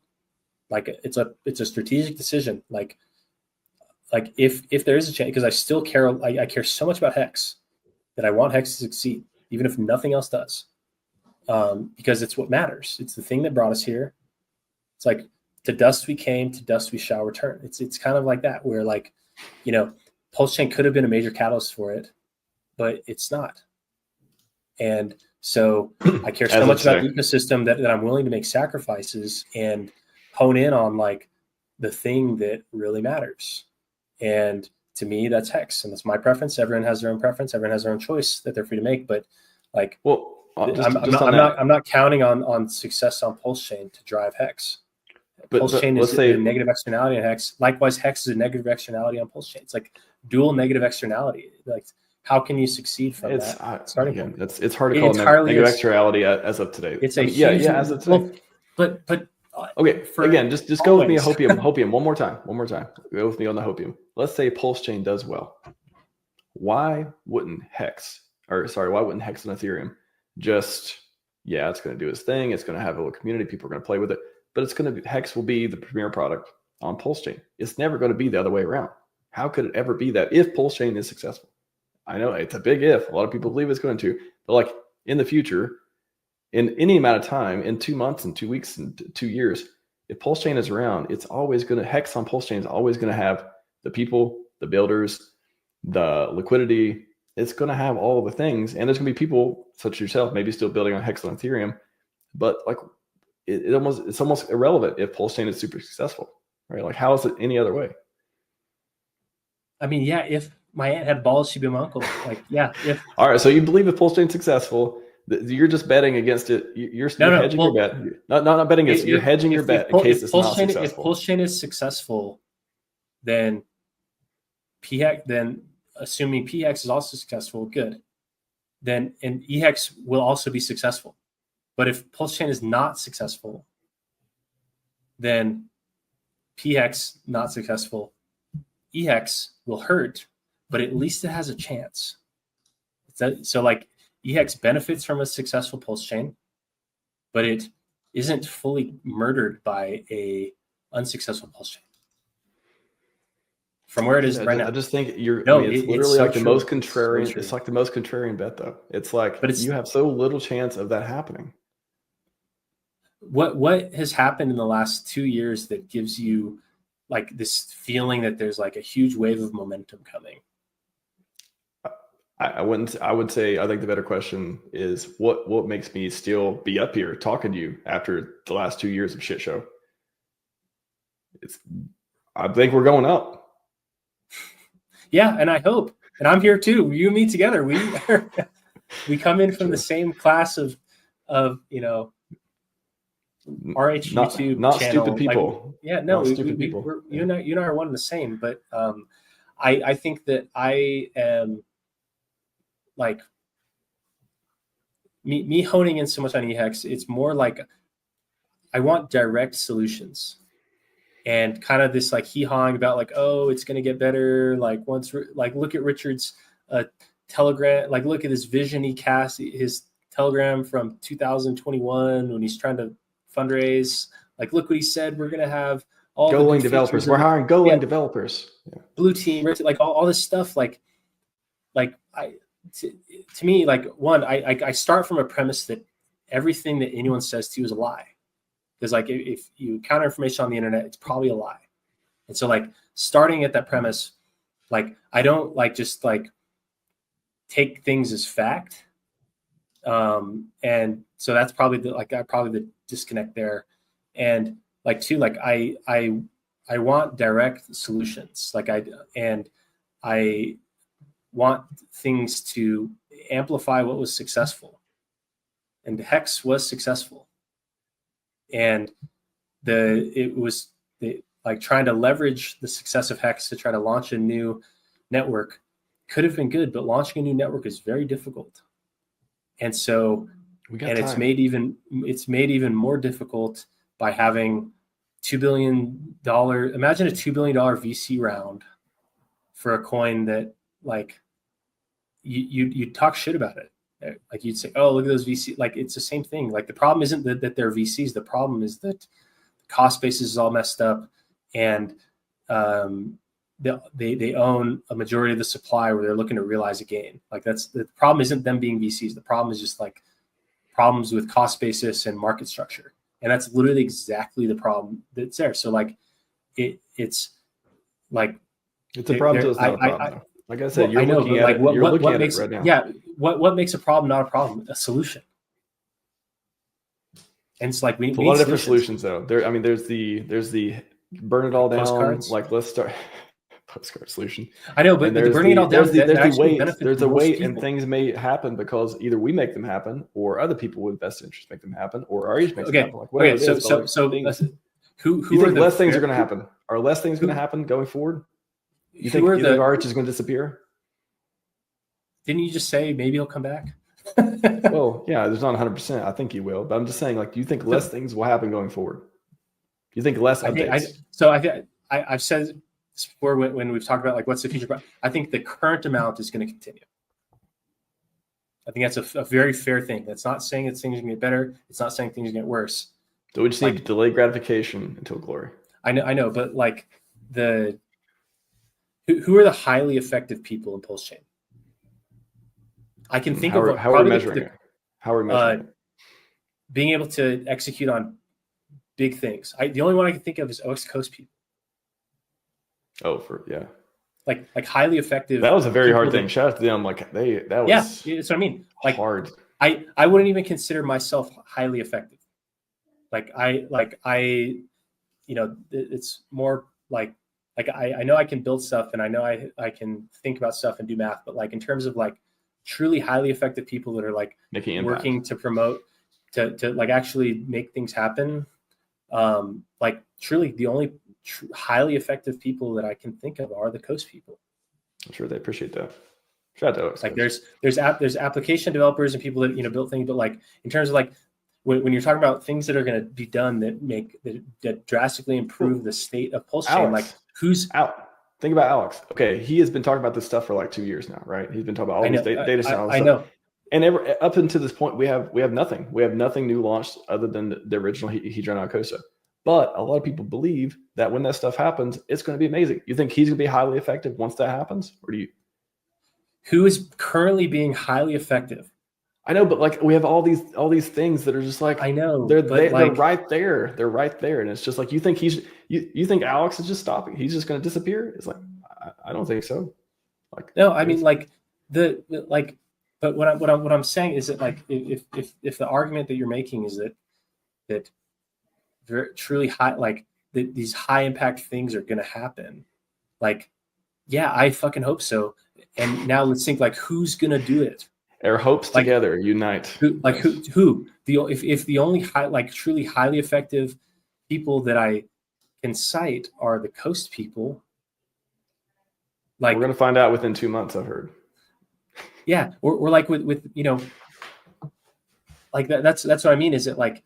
Like it's a strategic decision. Like if there is a chance, because I still care, I care so much about Hex that I want Hex to succeed, even if nothing else does, because it's what matters. It's the thing that brought us here. It's like to dust we came, to dust we shall return. It's kind of like that, where like, PulseChain could have been a major catalyst for it, but it's not. And so I care so much about the ecosystem that I'm willing to make sacrifices and hone in on like the thing that really matters. And to me, that's Hex, and that's my preference. Everyone has their own preference. Everyone has their own choice that they're free to make. But like, well, I'm not counting on success on PulseChain to drive Hex. PulseChain is a negative externality on Hex. Likewise, Hex is a negative externality on PulseChain. It's like dual negative externality. Like, how can you succeed from that starting point? It's hard to call negative externality as of today. It's as of today. Well, but okay. Again, just go with me. Hopium. One more time. Go with me on the Hopium. Let's say PulseChain does well. Why wouldn't Hex and Ethereum just, it's going to do its thing. It's going to have a little community. People are going to play with it. But Hex will be the premier product on PulseChain. It's never going to be the other way around. How could it ever be that if PulseChain is successful? I know it's a big if. A lot of people believe it's going to. But like in the future, in any amount of time, in 2 months and 2 weeks and 2 years, if PulseChain is around, it's always going to, Hex on PulseChain is always going to have the people, the builders, the liquidity. It's going to have all the things. And there's going to be people such as yourself, maybe still building on Hex on Ethereum. But like it's almost irrelevant if PulseChain is super successful, right? Like how is it any other way? I mean, if my aunt had balls, she'd be my uncle. Like, if. All right, so you believe if PulseChain is successful, you're just betting against it. You're hedging your bet. Not betting against it. You're hedging your bet in case it's not successful. If PulseChain is successful, then assuming PHEX is also successful, good. And EHEX will also be successful. But if PulseChain is not successful, then PHEX not successful, EHEX will hurt, but at least it has a chance. So like EHEX benefits from a successful PulseChain, but it isn't fully murdered by a unsuccessful PulseChain. From where it is right now, I just think it's literally like the most contrarian. It's like the most contrarian bet, though. It's like, you have so little chance of that happening. What has happened in the last 2 years that gives you like this feeling that there's like a huge wave of momentum coming? I would say I think the better question is what makes me still be up here talking to you after the last 2 years of shit show. I think we're going up. Yeah, and I hope, and I'm here too. You and me together, we come in from the same class of RH YouTube not channel. Stupid people. Stupid people. You and I are one and the same. But I think that I am like me honing in so much on EHEX. It's more like I want direct solutions. And kind of this like hee-hawing about like, oh, it's going to get better. Like look at Richard's Telegram. Like look at his vision he cast, his Telegram from 2021 when he's trying to fundraise. Like look what he said. We're going to have all Golang developers. We're hiring Golang developers. Yeah. Blue team, like all this stuff. To me, like one, I start from a premise that everything that anyone says to you is a lie. Because like if you counter information on the internet, it's probably a lie. And so like starting at that premise, like I don't like just like take things as fact. And so that's probably the disconnect there. And like too, like I want direct solutions. I want things to amplify what was successful, and Hex was successful. And it was like trying to leverage the success of Hex to try to launch a new network could have been good, but launching a new network is very difficult. And so, it's made even more difficult by having $2 billion. Imagine a $2 billion VC round for a coin that like you'd talk shit about it. Like you'd say, oh, look at those VC. Like it's the same thing. Like the problem isn't that they're VCs. The problem is that the cost basis is all messed up, and they own a majority of the supply where they're looking to realize a gain. Like that's the problem. Isn't them being VCs. The problem is just like problems with cost basis and market structure, and that's literally exactly the problem that's there. So like it's like it's a problem. It's not a problem. Like I said, you're looking at it right now. Yeah, what makes a problem not a problem? A solution. And it's like we need a lot of different solutions though. There's the burn it all down. Postcards. Like let's start postcard solution. I know, but burning it all down. There's a wait, and things may happen because either we make them happen, or other people with best interest make them happen, or RH makes them happen. Like, okay, so who you think less things are going to happen? Are less things going to happen going forward? You think RH is going to disappear? Didn't you just say maybe he'll come back? Well, yeah, there's not 100%. I think he will, but I'm just saying, like, do you think less things will happen going forward? Do you think less updates? I've said this before when we've talked about like what's the future. I think the current amount is going to continue. I think that's a very fair thing. That's not saying that things are going to get better. It's not saying things are going to get worse. So we just need delayed gratification until glory. I know, but like who are the highly effective people in PulseChain? I can think of how are we measuring it? How are we measuring it? Being able to execute on big things. The only one I can think of is West Coast people. Oh, like highly effective. That was a very hard thing. Shout out to them. Like that was that's what I mean. Like hard. I wouldn't even consider myself highly effective. It's more like I know I can build stuff, and I know I can think about stuff and do math, but like in terms of like truly highly effective people that are like working to promote to like actually make things happen, like truly the only highly effective people that I can think of are the Coast people. I'm sure they appreciate that. Shout out to like there's application developers and people that build things, but like in terms of like when you're talking about things that are going to be done that drastically improve the state of PulseChain, like who's out? Think about Alex. Okay, he has been talking about this stuff for like 2 years now, right? He's been talking about all these data science. I know. And up until this point, we have nothing. We have nothing new launched other than the original Hedron Alcosa. But a lot of people believe that when that stuff happens, it's going to be amazing. You think he's going to be highly effective once that happens, or do you? Who is currently being highly effective? I know, but like we have all these things that are just like, I know they're right there. They're right there, and it's just like you think you think Alex is just stopping. He's just going to disappear. It's like I don't think so. Like no, I mean like but what I'm saying is that like if the argument that you're making is that very truly high these high impact things are going to happen, like yeah, I fucking hope so. And now let's think like who's going to do it. Our hopes together unite. Who? If the only truly highly effective people that I can cite are the Coast people, like we're gonna find out within 2 months. I've heard. Yeah, or like with like that's what I mean. Is it like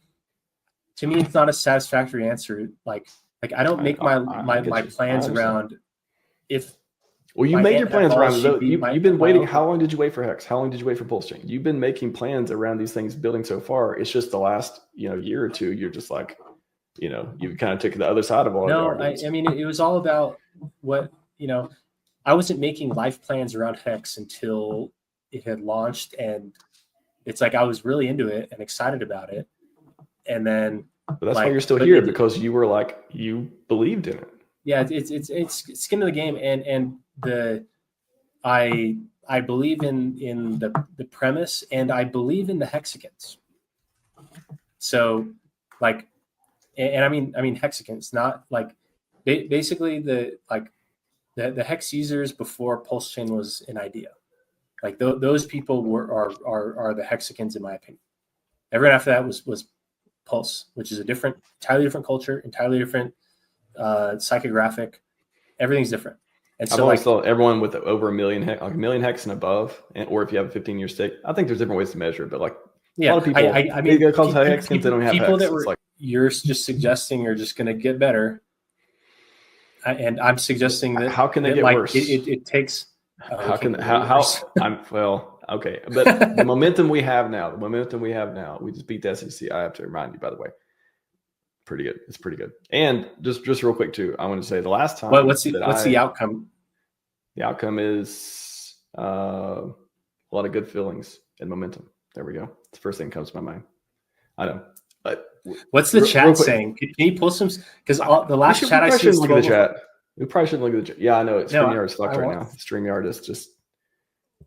to me it's not a satisfactory answer. Like I don't make my plans around if. Well, you made your plans around it. You've been waiting. How long did you wait for Hex? How long did you wait for PulseChain? You've been making plans around these things building so far. It's just the last year or two. You're just like, you kind of took the other side of all. No, I mean it was all about what I wasn't making life plans around Hex until it had launched, and it's like I was really into it and excited about it, and then. But that's why you're still here, because you were like you believed in it. Yeah, it's skin of the game, and I I believe in the premise, and I believe in the hexagons. So like, and I mean hexagons, not like basically the hex users before PulseChain was an idea. Like those people are the hexagons in my opinion. Everyone after that was Pulse, which is entirely different culture, entirely different psychographic. Everything's different. And so I've always thought everyone with over a million hex and above, or if you have a 15-year stake, I think there's different ways to measure it, but like a lot of people, I mean, they call hexagons, they don't have people hex. that were you're just suggesting are just going to get better, and I'm suggesting that how can they get worse? It takes. Okay, but the momentum we have now, we just beat the SEC. I have to remind you, by the way. Pretty good. It's pretty good. And just real quick too, I want to say the last time. What's the outcome? The outcome is a lot of good feelings and momentum. There we go. It's the first thing that comes to my mind. I know, but what's the chat saying? Can you pull some? Because the last chat I see. Look at the chat. We probably shouldn't look at the chat. Yeah, I know. StreamYard is fucked right now. StreamYard is just.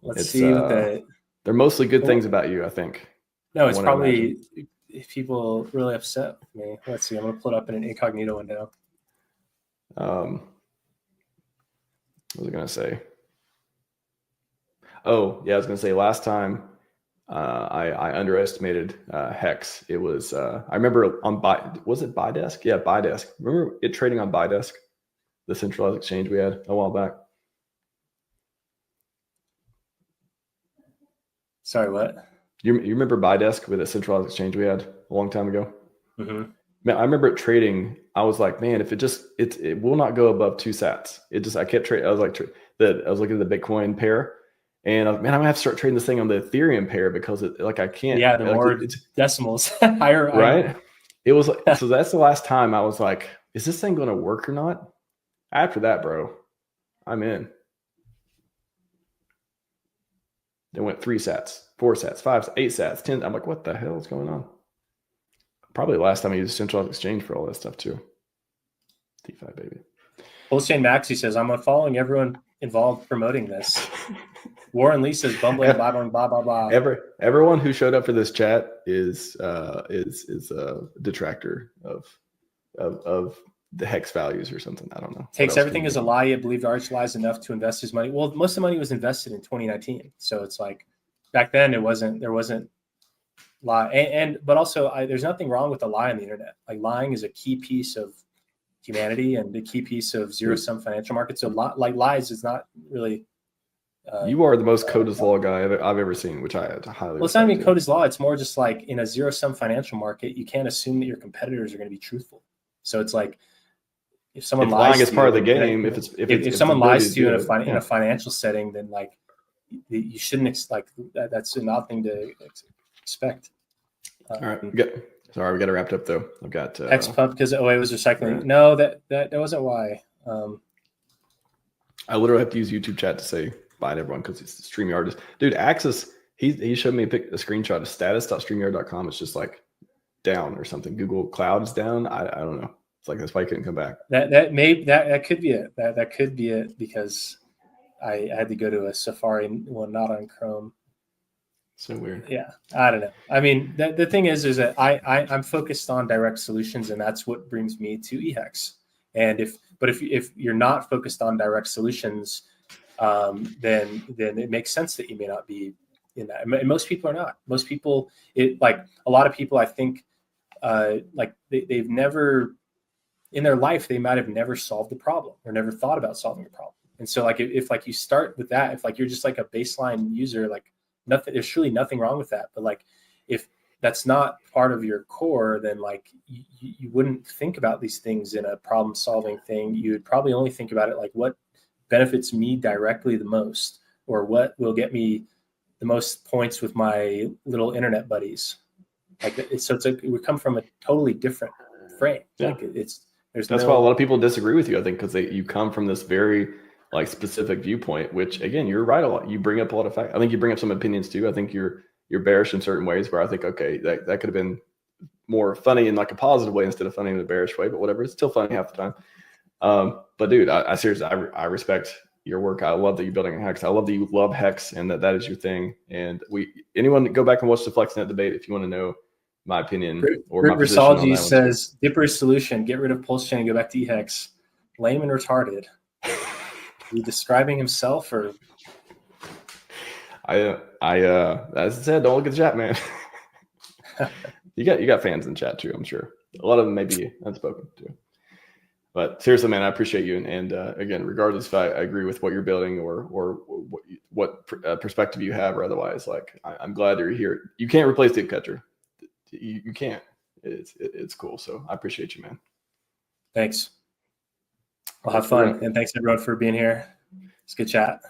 Let's see what they're mostly good things about you, I think. No, it's probably if people really upset with me. Let's see. I'm gonna pull it up in an incognito window. What was I gonna say? Oh yeah, I was gonna say last time I underestimated Hex. It was I remember on was it Bidesk? Yeah, Bidesk. Remember it trading on Bidesk, the centralized exchange we had a while back. Sorry, what? You remember Bidesk with a centralized exchange we had a long time ago? Mm-hmm. Man, I remember it trading. I was like, man, if it will not go above 2 sats. I kept trading. I was like, I was looking at the Bitcoin pair, and I was, man, I'm gonna have to start trading this thing on the Ethereum pair because I can't. Yeah, the more decimals higher. Right. It was like, so that's the last time I was like, is this thing going to work or not? After that, bro, I'm in. They went 3 sats, 4 sats, 5, 8 sats, 10. I'm like, what the hell is going on? Probably the last time I used centralized exchange for all that stuff too. DeFi, baby. PulseChain Maxi says, I'm following everyone involved promoting this. Warren Lee says, bumbling, blabbering, blah, blah, blah. Everyone who showed up for this chat is a detractor of the hex values or something. I don't know. Takes everything as a lie. Yet believed Arch lies enough to invest his money. Well, most of the money was invested in 2019. So it's like back then there wasn't lie. But also there's nothing wrong with a lie on the internet. Like lying is a key piece of humanity and the key piece of zero-sum financial markets. So like lies is not really. You are the most code as law guy I've ever seen, which I highly. Well, it's not even code as law. It's more just like in a zero-sum financial market, you can't assume that your competitors are going to be truthful. So it's like if someone lies lying is part of the game. If someone lies to you in a financial setting, then like you shouldn't that's an odd thing to expect. All right, good. Sorry, we got to wrap it up though. I've got X pump because OA was recycling. Right. No, that wasn't why. I literally have to use YouTube chat to say bye to everyone because it's StreamYard. Dude, Axis, he showed me a screenshot of status.streamyard.com. It's just like down or something. Google Cloud is down. I don't know. It's like that's why I couldn't come back. That could be it. That could be it because I had to go to a Safari one, not on Chrome. So weird. Yeah, I don't know. I mean, the thing is that I'm focused on direct solutions, and that's what brings me to EHEX. And if you're not focused on direct solutions, then it makes sense that you may not be in that. And most people are not. Most people, like a lot of people, I think, like they've never in their life they might have never solved the problem or never thought about solving a problem. And so, like if like you start with that, if like you're just like a baseline user, like nothing, there's truly nothing wrong with that. But like if that's not part of your core, then like you wouldn't think about these things in a problem solving thing. You would probably only think about it like what benefits me directly the most, or what will get me the most points with my little internet buddies. Like so it's like we come from a totally different frame. Yeah. Like that's why a lot of people disagree with you, I think, because you come from this very like specific viewpoint, which again, you're right a lot. You bring up a lot of facts. I think you bring up some opinions too. I think you're bearish in certain ways where I think, okay, that could have been more funny in like a positive way instead of funny in a bearish way, but whatever, it's still funny half the time. But dude, I seriously, I respect your work. I love that you're building a Hex. I love that you love Hex and that is your thing. And anyone go back and watch the FlexNet debate if you want to know my opinion or my position on that one. Says Dipper's solution: get rid of PulseChain, go back to EHEX. Lame and retarded. Are you describing himself or? As I said, don't look at the chat, man. you got fans in chat too, I'm sure. A lot of them may be unspoken too. But seriously, man, I appreciate you. And again, regardless if I agree with what you're building or what perspective you have or otherwise, like I'm glad you're here. You can't replace Deep Catcher. You can't. It's cool. So I appreciate you, man. Thanks. Well, have fun. And thanks everyone for being here. It's a good chat.